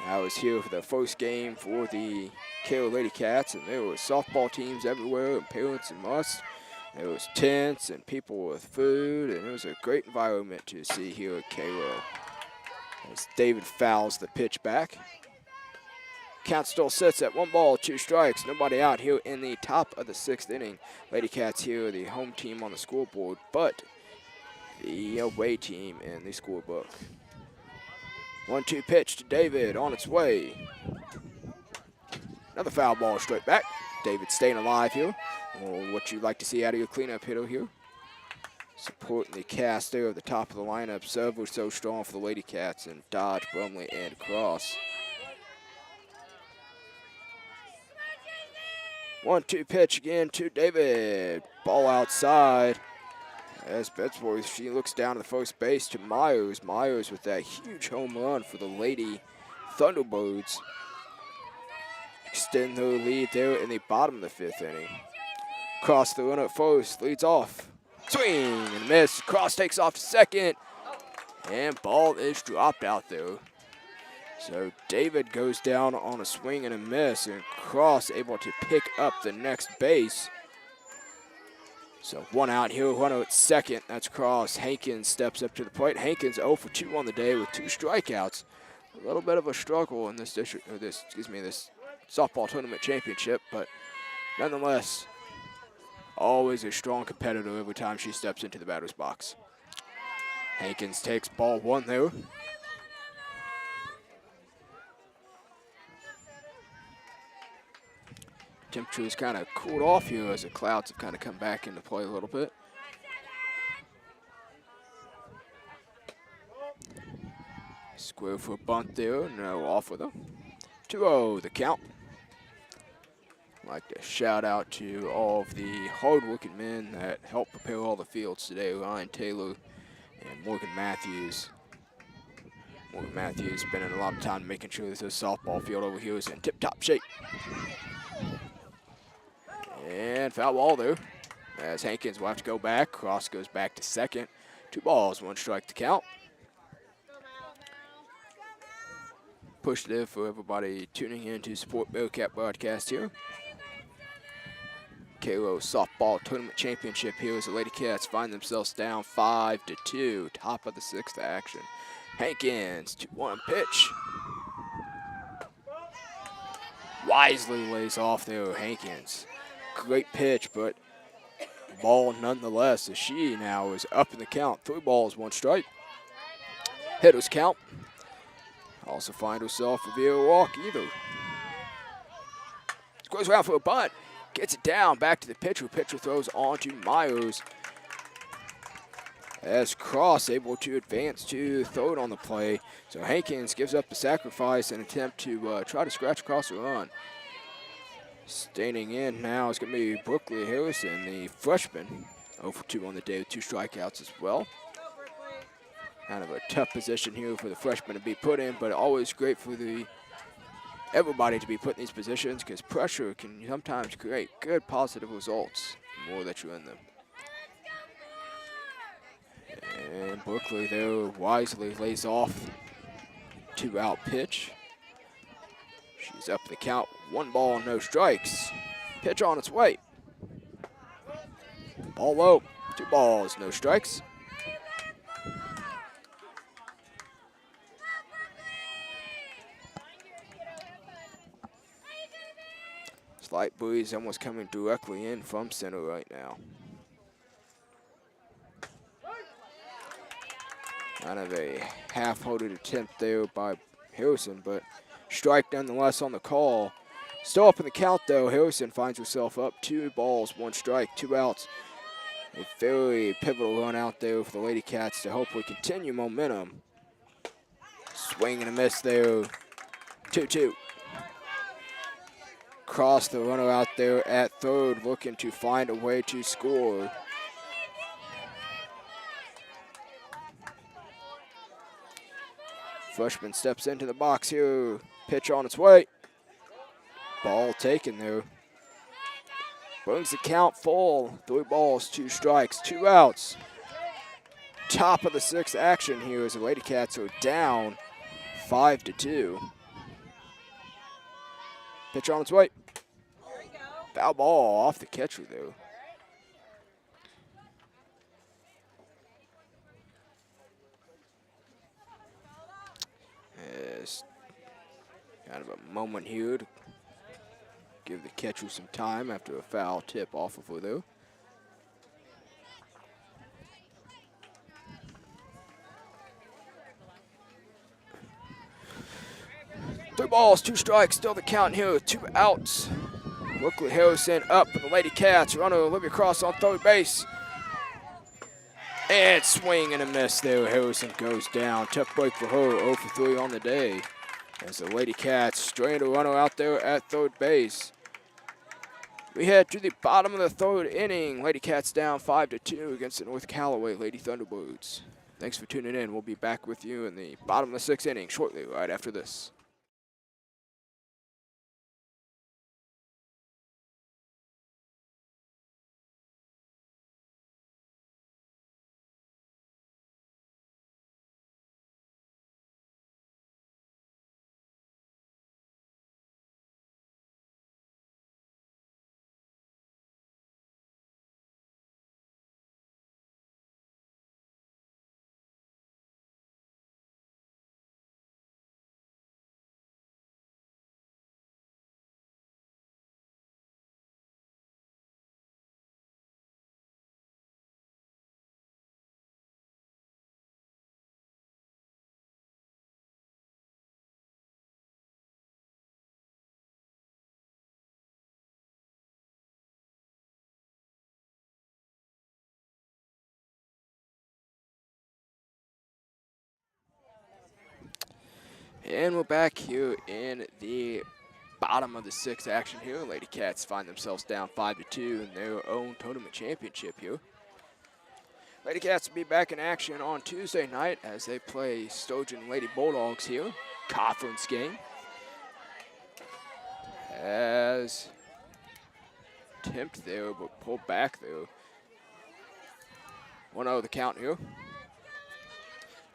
I was here for the first game for the Cairo Lady Cats, and there were softball teams everywhere, and parents and us. There was tents and people with food, and it was a great environment to see here at Cairo. As David fouls the pitch back. Count still sits at 1 ball, 2 strikes. Nobody out here in the top of the 6th inning. Lady Cats here, the home team on the scoreboard, but the away team in the scorebook. 1-2 pitch to David on its way. Another foul ball straight back. David staying alive here. Well, what you'd like to see out of your cleanup hitter here. Supporting the cast there at the top of the lineup. So strong for the Lady Cats, and Dodge, Brumley, and Cross. 1-2 pitch again to David. Ball outside. As Betsworth, she looks down to the first base to Myers. Myers with that huge home run for the Lady Thunderbirds. extend their lead there in the bottom of the 5th inning. Cross the runner at first, leads off. Swing and miss. Cross takes off to second. And ball is dropped out there. So David goes down on a swing and a miss, and Cross able to pick up the next base. So 1 out here, runner at second. That's Cross. Hankins steps up to the plate. Hankins 0 for 2 on the day with 2 strikeouts. A little bit of a struggle in this this softball tournament championship, but nonetheless, always a strong competitor every time she steps into the batter's box. Hankins takes ball 1 there. Temperature has kind of cooled off here as the clouds have kind of come back into play a little bit. Square for a bunt there, no off with them. 2-0 the count. I'd like to shout out to all of the hard-working men that helped prepare all the fields today. Ryan Taylor and Morgan Matthews. Morgan Matthews spending a lot of time making sure that this softball field over here is in tip-top shape. And foul ball there, as Hankins will have to go back. Cross goes back to second. 2 balls, 1 strike to count. Appreciative for everybody tuning in to support Bearcat broadcast here. Cairo softball tournament championship here as the Lady Cats find themselves down 5-2, top of the 6th action. Hankins, 2-1 pitch. Wisely lays off there, Hankins. Great pitch, but ball nonetheless, as she now is up in the count. 3 balls, 1 strike. Hitters count. Also find herself a via walk either. Goes around for a bunt. Gets it down, back to the pitcher. Pitcher throws on to Myers. As Cross able to advance to third on the play. So Hankins gives up the sacrifice and attempt to try to scratch across the run. Standing in now is going to be Brooklyn Harrison, the freshman. 0 for 2 on the day with 2 strikeouts as well. Kind of a tough position here for the freshman to be put in, but always great for everybody to be put in these positions because pressure can sometimes create good positive results the more that you're in them. And Brooklyn there wisely lays off 2-out pitch. She's up in the count, 1 ball, no strikes. Pitch on its way. Ball low, 2 balls, no strikes. Slight breeze almost coming directly in from center right now. Kind of a half-hearted attempt there by Harrison, but strike nonetheless on the call. Still up in the count though. Harrison finds herself up 2 balls, 1 strike, 2 outs. A very pivotal run out there for the Lady Cats to hopefully continue momentum. Swing and a miss there. 2-2. Cross the runner out there at third, looking to find a way to score. Freshman steps into the box here. Pitch on its way. Ball taken there. Brings the count full. 3 balls, 2 strikes, 2 outs. Top of the 6th action here as the Lady Cats are down 5-2. Pitch on its way. Foul ball off the catcher there. It's kind of a moment here to give the catcher some time after a foul tip off of her there. Three balls, 2 strikes, still the count here with 2 outs. Brooklyn Harrison up for the Lady Cats. Runner Olivia Cross on third base. And swing and a miss there. Harrison goes down. Tough break for her. 0 for 3 on the day. As the Lady Cats strand a runner out there at third base. We head to the bottom of the 3rd inning. Lady Cats down 5-2 against the North Callaway Lady Thunderbirds. Thanks for tuning in. We'll be back with you in the bottom of the 6th inning shortly, right after this. And we're back here in the bottom of the sixth action here. Lady Cats find themselves down 5-2 in their own tournament championship here. Lady Cats will be back in action on Tuesday night as they play Stojan Lady Bulldogs here. Conference game. As attempt there, but pulled back there. 1-0 the count here.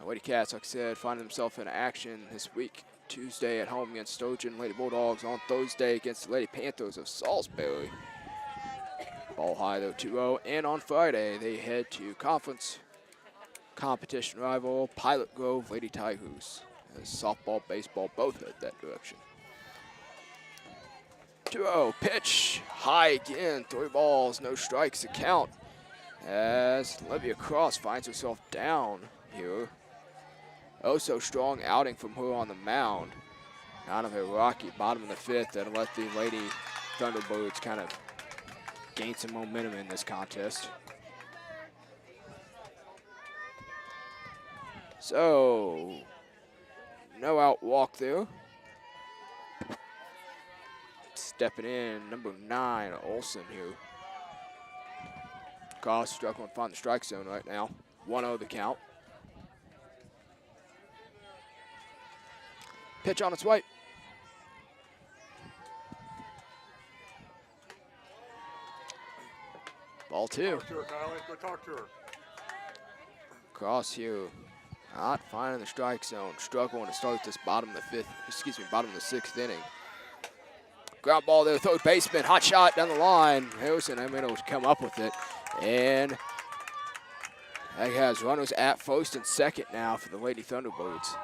Lady Cats, like I said, find themselves in action this week. Tuesday at home against Stojan Lady Bulldogs. On Thursday against the Lady Panthers of Salisbury. Ball high though, 2-0. And on Friday, they head to conference competition rival Pilot Grove Lady Tigers. As softball, baseball both head that direction. 2-0 pitch, high again, 3 balls, no strikes to count. As Olivia Cross finds herself down here. Oh, so strong outing from her on the mound. Kind of a rocky bottom of the fifth that let the Lady Thunderbirds kind of gain some momentum in this contest. So, no out walk there. Stepping in, number 9, Olsen here. Cross struggling to find the strike zone right now. 1-0 the count. Pitch on its way. Ball 2. Talk to her, Kylie. Go talk to her. Cross here. Not finding the strike zone. Struggling to start this bottom of the sixth inning. Ground ball there, third baseman, hot shot down the line. Harrison able to come up with it. And that has runners at first and second now for the Lady Thunderbirds.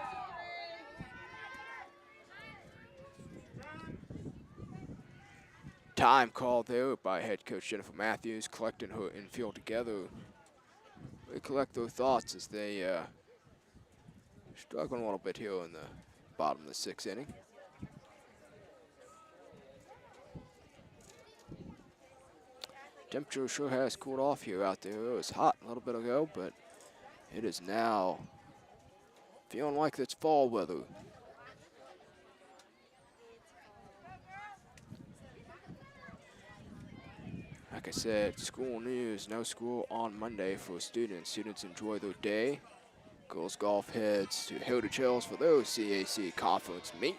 Time called there by head coach Jennifer Matthews, collecting her infield together. They collect their thoughts as they struggling a little bit here in the bottom of the sixth inning. Temperature sure has cooled off here out there. It was hot a little bit ago, but it is now feeling like it's fall weather. Like I said, school news, no school on Monday for students. Students enjoy their day. Girls golf heads to Heritage Hills for their CAC conference meet.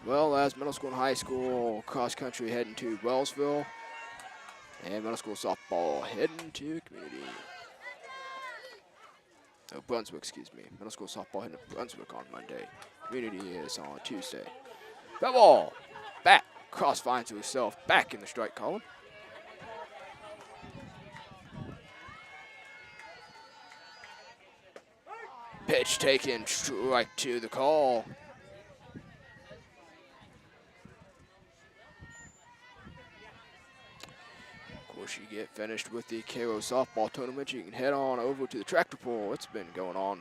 Well as middle school and high school cross country heading to Wellsville. And middle school softball heading to community. Oh, Brunswick, excuse me. Middle school softball heading to Brunswick on Monday. Community is on Tuesday. That ball back. Cross finds herself back in the strike column. Pitch taken, strike 2 the call. Of course, you get finished with the Cairo softball tournament, you can head on over to the tractor pull. It's been going on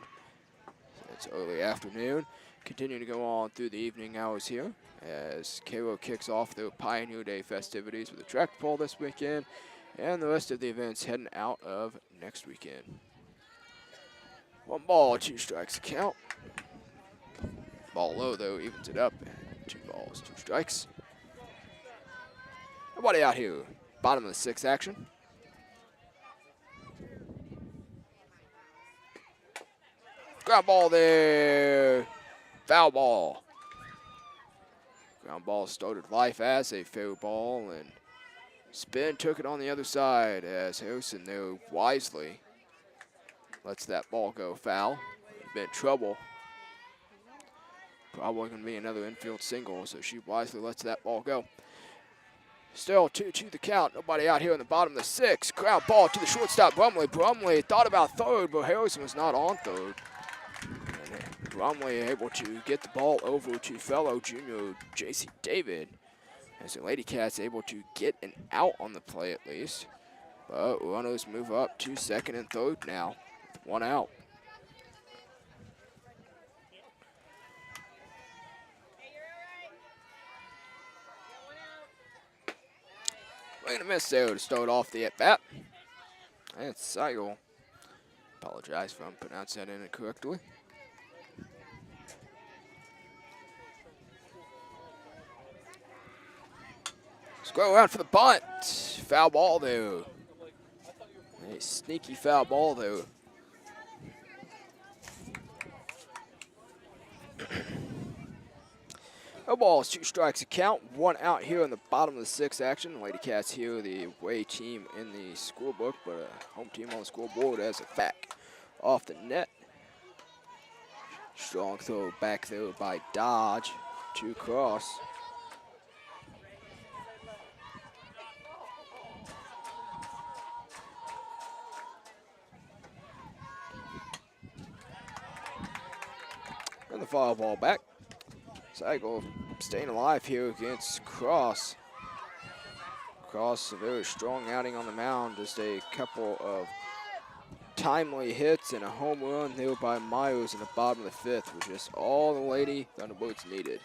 since early afternoon. Continuing to go on through the evening hours here as Cairo kicks off their Pioneer Day festivities with the tractor pull this weekend, and the rest of the events heading out of next weekend. 1 ball, 2 strikes to count. Ball low, though, evens it up. 2 balls, 2 strikes. Nobody out here. Bottom of the sixth action. Ground ball there. Foul ball. Ground ball started life as a fair ball, and spin took it on the other side as Harrison there wisely lets that ball go foul. Been in trouble. Probably going to be another infield single, so she wisely lets that ball go. Still 2-2 the count. Nobody out here in the bottom of the sixth. Ground ball to the shortstop, Brumley. Brumley thought about third, but Harrison was not on third. And Brumley able to get the ball over to fellow junior J.C. David. As the Lady Cats able to get an out on the play at least. But runners move up to second and third now. 1 out. Going to miss there to start off the at-bat. And Seigel. Apologize if I'm pronouncing that incorrectly. Go around for the bunt. Foul ball there. A sneaky foul ball there. No balls, 2 strikes a count. 1 out here in the bottom of the 6th action. Lady Cats here, the away team in the scorebook, but a home team on the scoreboard as a fact. Off the net. Strong throw back there by Dodge. 2 cross. And the foul ball back. Cycle staying alive here against Cross. Cross, a very strong outing on the mound. Just a couple of timely hits and a home run there by Myers in the bottom of the 5th, which is all the Lady Thunderbirds needed.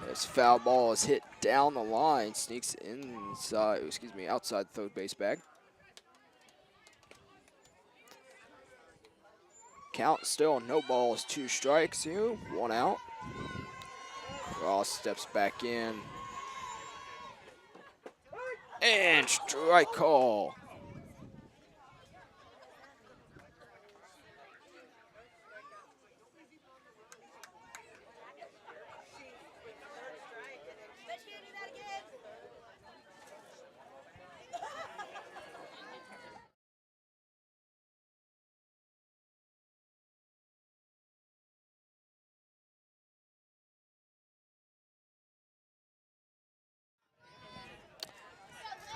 This foul ball is hit down the line, sneaks inside, outside the third base bag. Count still no balls, 2 strikes here, 1 out. Cross steps back in. And strike call.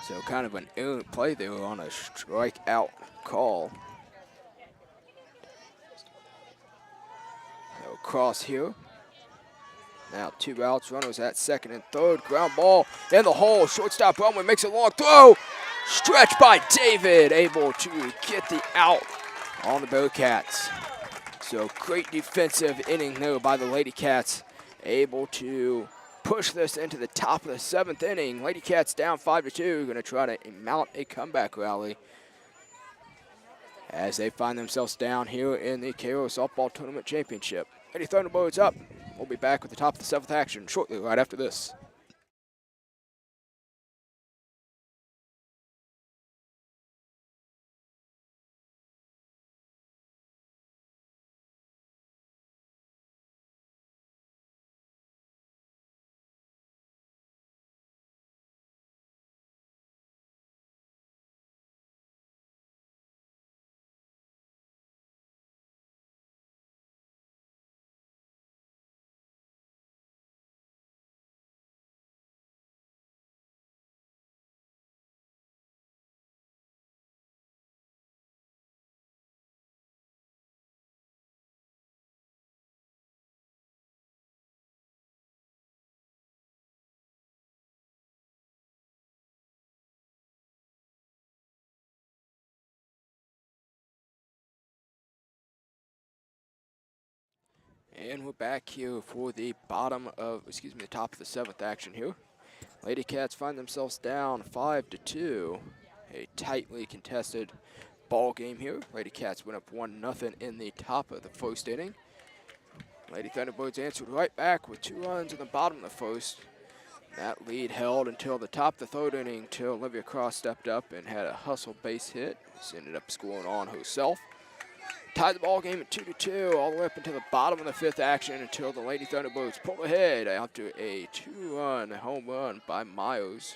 So kind of an errant play there on a strikeout call. So Cross here. Now 2 outs, runners at 2nd and 3rd. Ground ball in the hole. Shortstop Brumley makes a long throw. Stretched by David, able to get the out on the Bearcats. So great defensive inning there by the Lady Cats. Able to push this into the top of the 7th inning. Lady Cats down 5-2. Going to try to mount a comeback rally as they find themselves down here in the Cairo Softball Tournament Championship. Lady Thunderbirds up. We'll be back with the top of the 7th action shortly, right after this. And we're back here for the the top of the 7th action here. Lady Cats find themselves down 5-2. A tightly contested ball game here. Lady Cats went up 1-0 in the top of the 1st inning. Lady Thunderbirds answered right back with 2 runs in the bottom of the 1st. That lead held until the top of the 3rd inning, until Olivia Cross stepped up and had a hustle base hit. She ended up scoring on herself. Tied the ball game at 2-2 all the way up until the bottom of the 5th action, until the Lady Thunderbirds pulled ahead after a 2-run home run by Myers.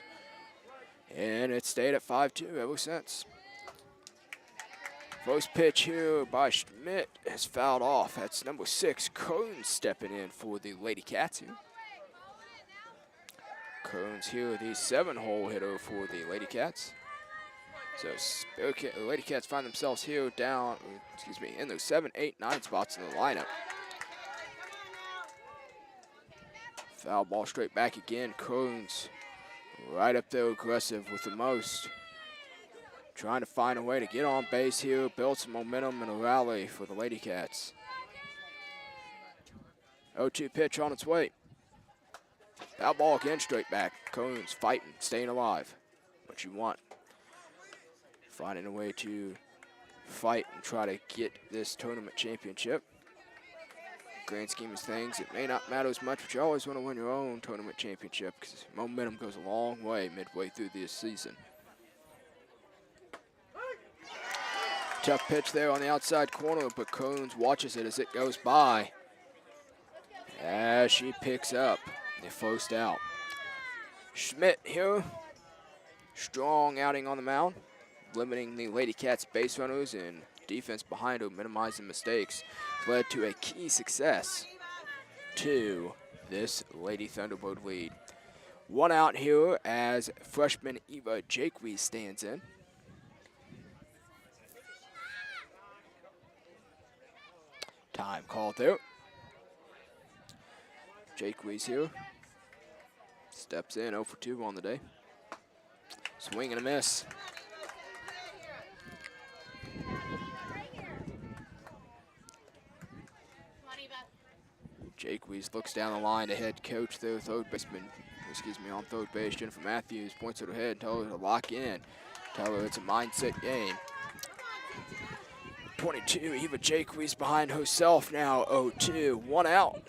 And it stayed at 5-2 ever since. First pitch here by Schmidt is fouled off. That's number 6, Kearns, stepping in for the Lady Cats here. Kearns here, the 7-hole hitter for the Lady Cats. So the Lady Cats find themselves here down, in those 7, 8, 9 spots in the lineup. Foul ball straight back again. Kearns right up there aggressive with the most. Trying to find a way to get on base here, build some momentum and a rally for the Lady Cats. 0-2 pitch on its way. Foul ball again straight back. Kearns fighting, staying alive. What you want. Finding a way to fight and try to get this tournament championship. grand scheme of things, it may not matter as much, but you always want to win your own tournament championship because momentum goes a long way midway through this season. Tough pitch there on the outside corner, but Coons watches it as it goes by. As she picks up the first out. Schmidt here, strong outing on the mound, limiting the Lady Cats base runners and defense behind her, minimizing mistakes, led to a key success to this Lady Thunderbird lead. One out here as freshman Eva Jakewee stands in. Time called there. Jakewee's here. Steps in 0 for 2 on the day. Swing and a miss. Jakewees looks down the line to head coach there, on third base. Jennifer Matthews points at her head and tells her to lock in. Tell her it's a mindset game. 22, Eva Jakewees behind herself now, 0-2, one out.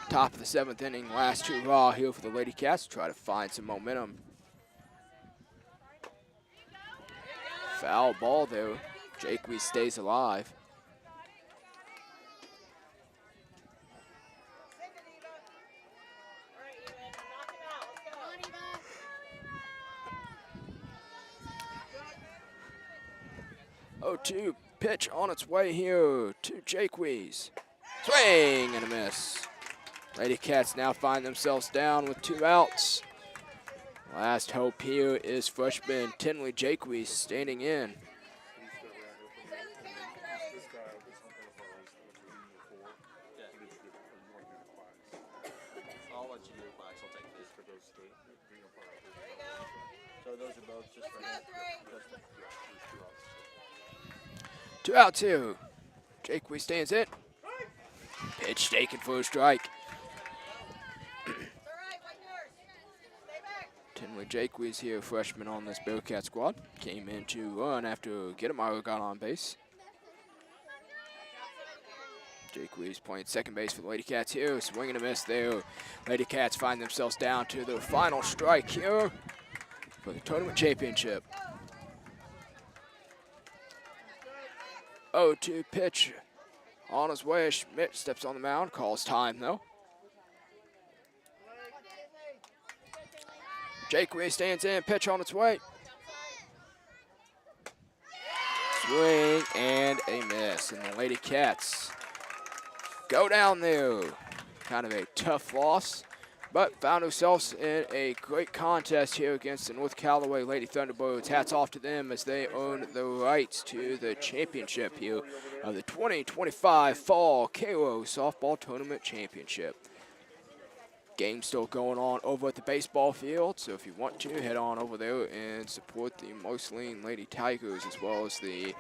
Top of the 7th inning, last hurrah here for the Lady Cats to try to find some momentum. Foul ball there. Jakewees stays alive. Oh, 2 pitch on its way here to Jakewees. Swing and a miss. Lady Cats now find themselves down with 2 outs. Last hope here is freshman Tinley Jakewees standing in. I'll let you do the class. I'll take this for those 3. So those are both just for 2 outs here. Jakewees stands in. Pitch taken for a strike. Tinley Jakewees here, freshman on this Bearcat squad. Came in to run after Gittemeier got on base. Jakewees playing second base for the Lady Cats here. Swing and a miss there. Lady Cats find themselves down to their final strike here for the tournament championship. 0-2 pitch on his way. Schmidt steps on the mound, calls time though. Jakewees stands in, pitch on its way. Swing and a miss, and the Lady Cats go down there. Kind of a tough loss, but found ourselves in a great contest here against the North Callaway Lady Thunderbirds. Hats off to them as they own the rights to the championship here of the 2025 Fall Cairo Softball Tournament Championship. Game still going on over at the baseball field, so if you want to, head on over there and support the Marceline Lady Tigers as well as the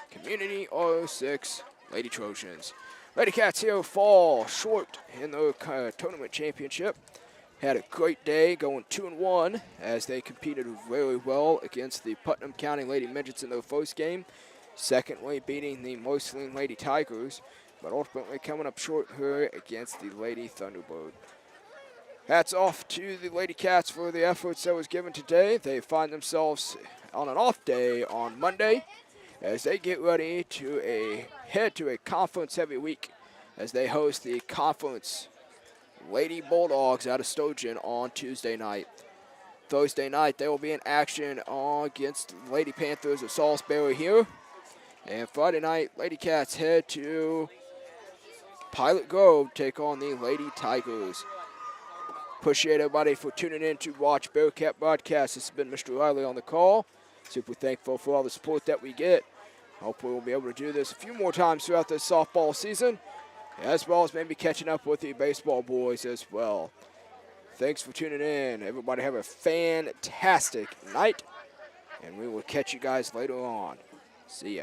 Community 06 Lady Trojans. Lady Cats here fall short in the tournament championship. Had a great day going 2-1 as they competed very well against the Putnam County Lady Midgets in their first game. Secondly, beating the Marceline Lady Tigers, but ultimately coming up short here against the Lady Thunderbird. Hats off to the Lady Cats for the efforts that was given today. They find themselves on an off day on Monday as they get ready to head to a conference-heavy week as they host the Conference Lady Bulldogs out of Sturgeon on Tuesday night. Thursday night, they will be in action against the Lady Panthers of Salisbury here. And Friday night, Lady Cats head to Pilot Grove, take on the Lady Tigers. Appreciate everybody for tuning in to watch Bearcat broadcast. This has been Mr. Riley on the call. Super thankful for all the support that we get. Hopefully we'll be able to do this a few more times throughout this softball season, as well as maybe catching up with the baseball boys as well. Thanks for tuning in. Everybody have a fantastic night, and we will catch you guys later on. See ya.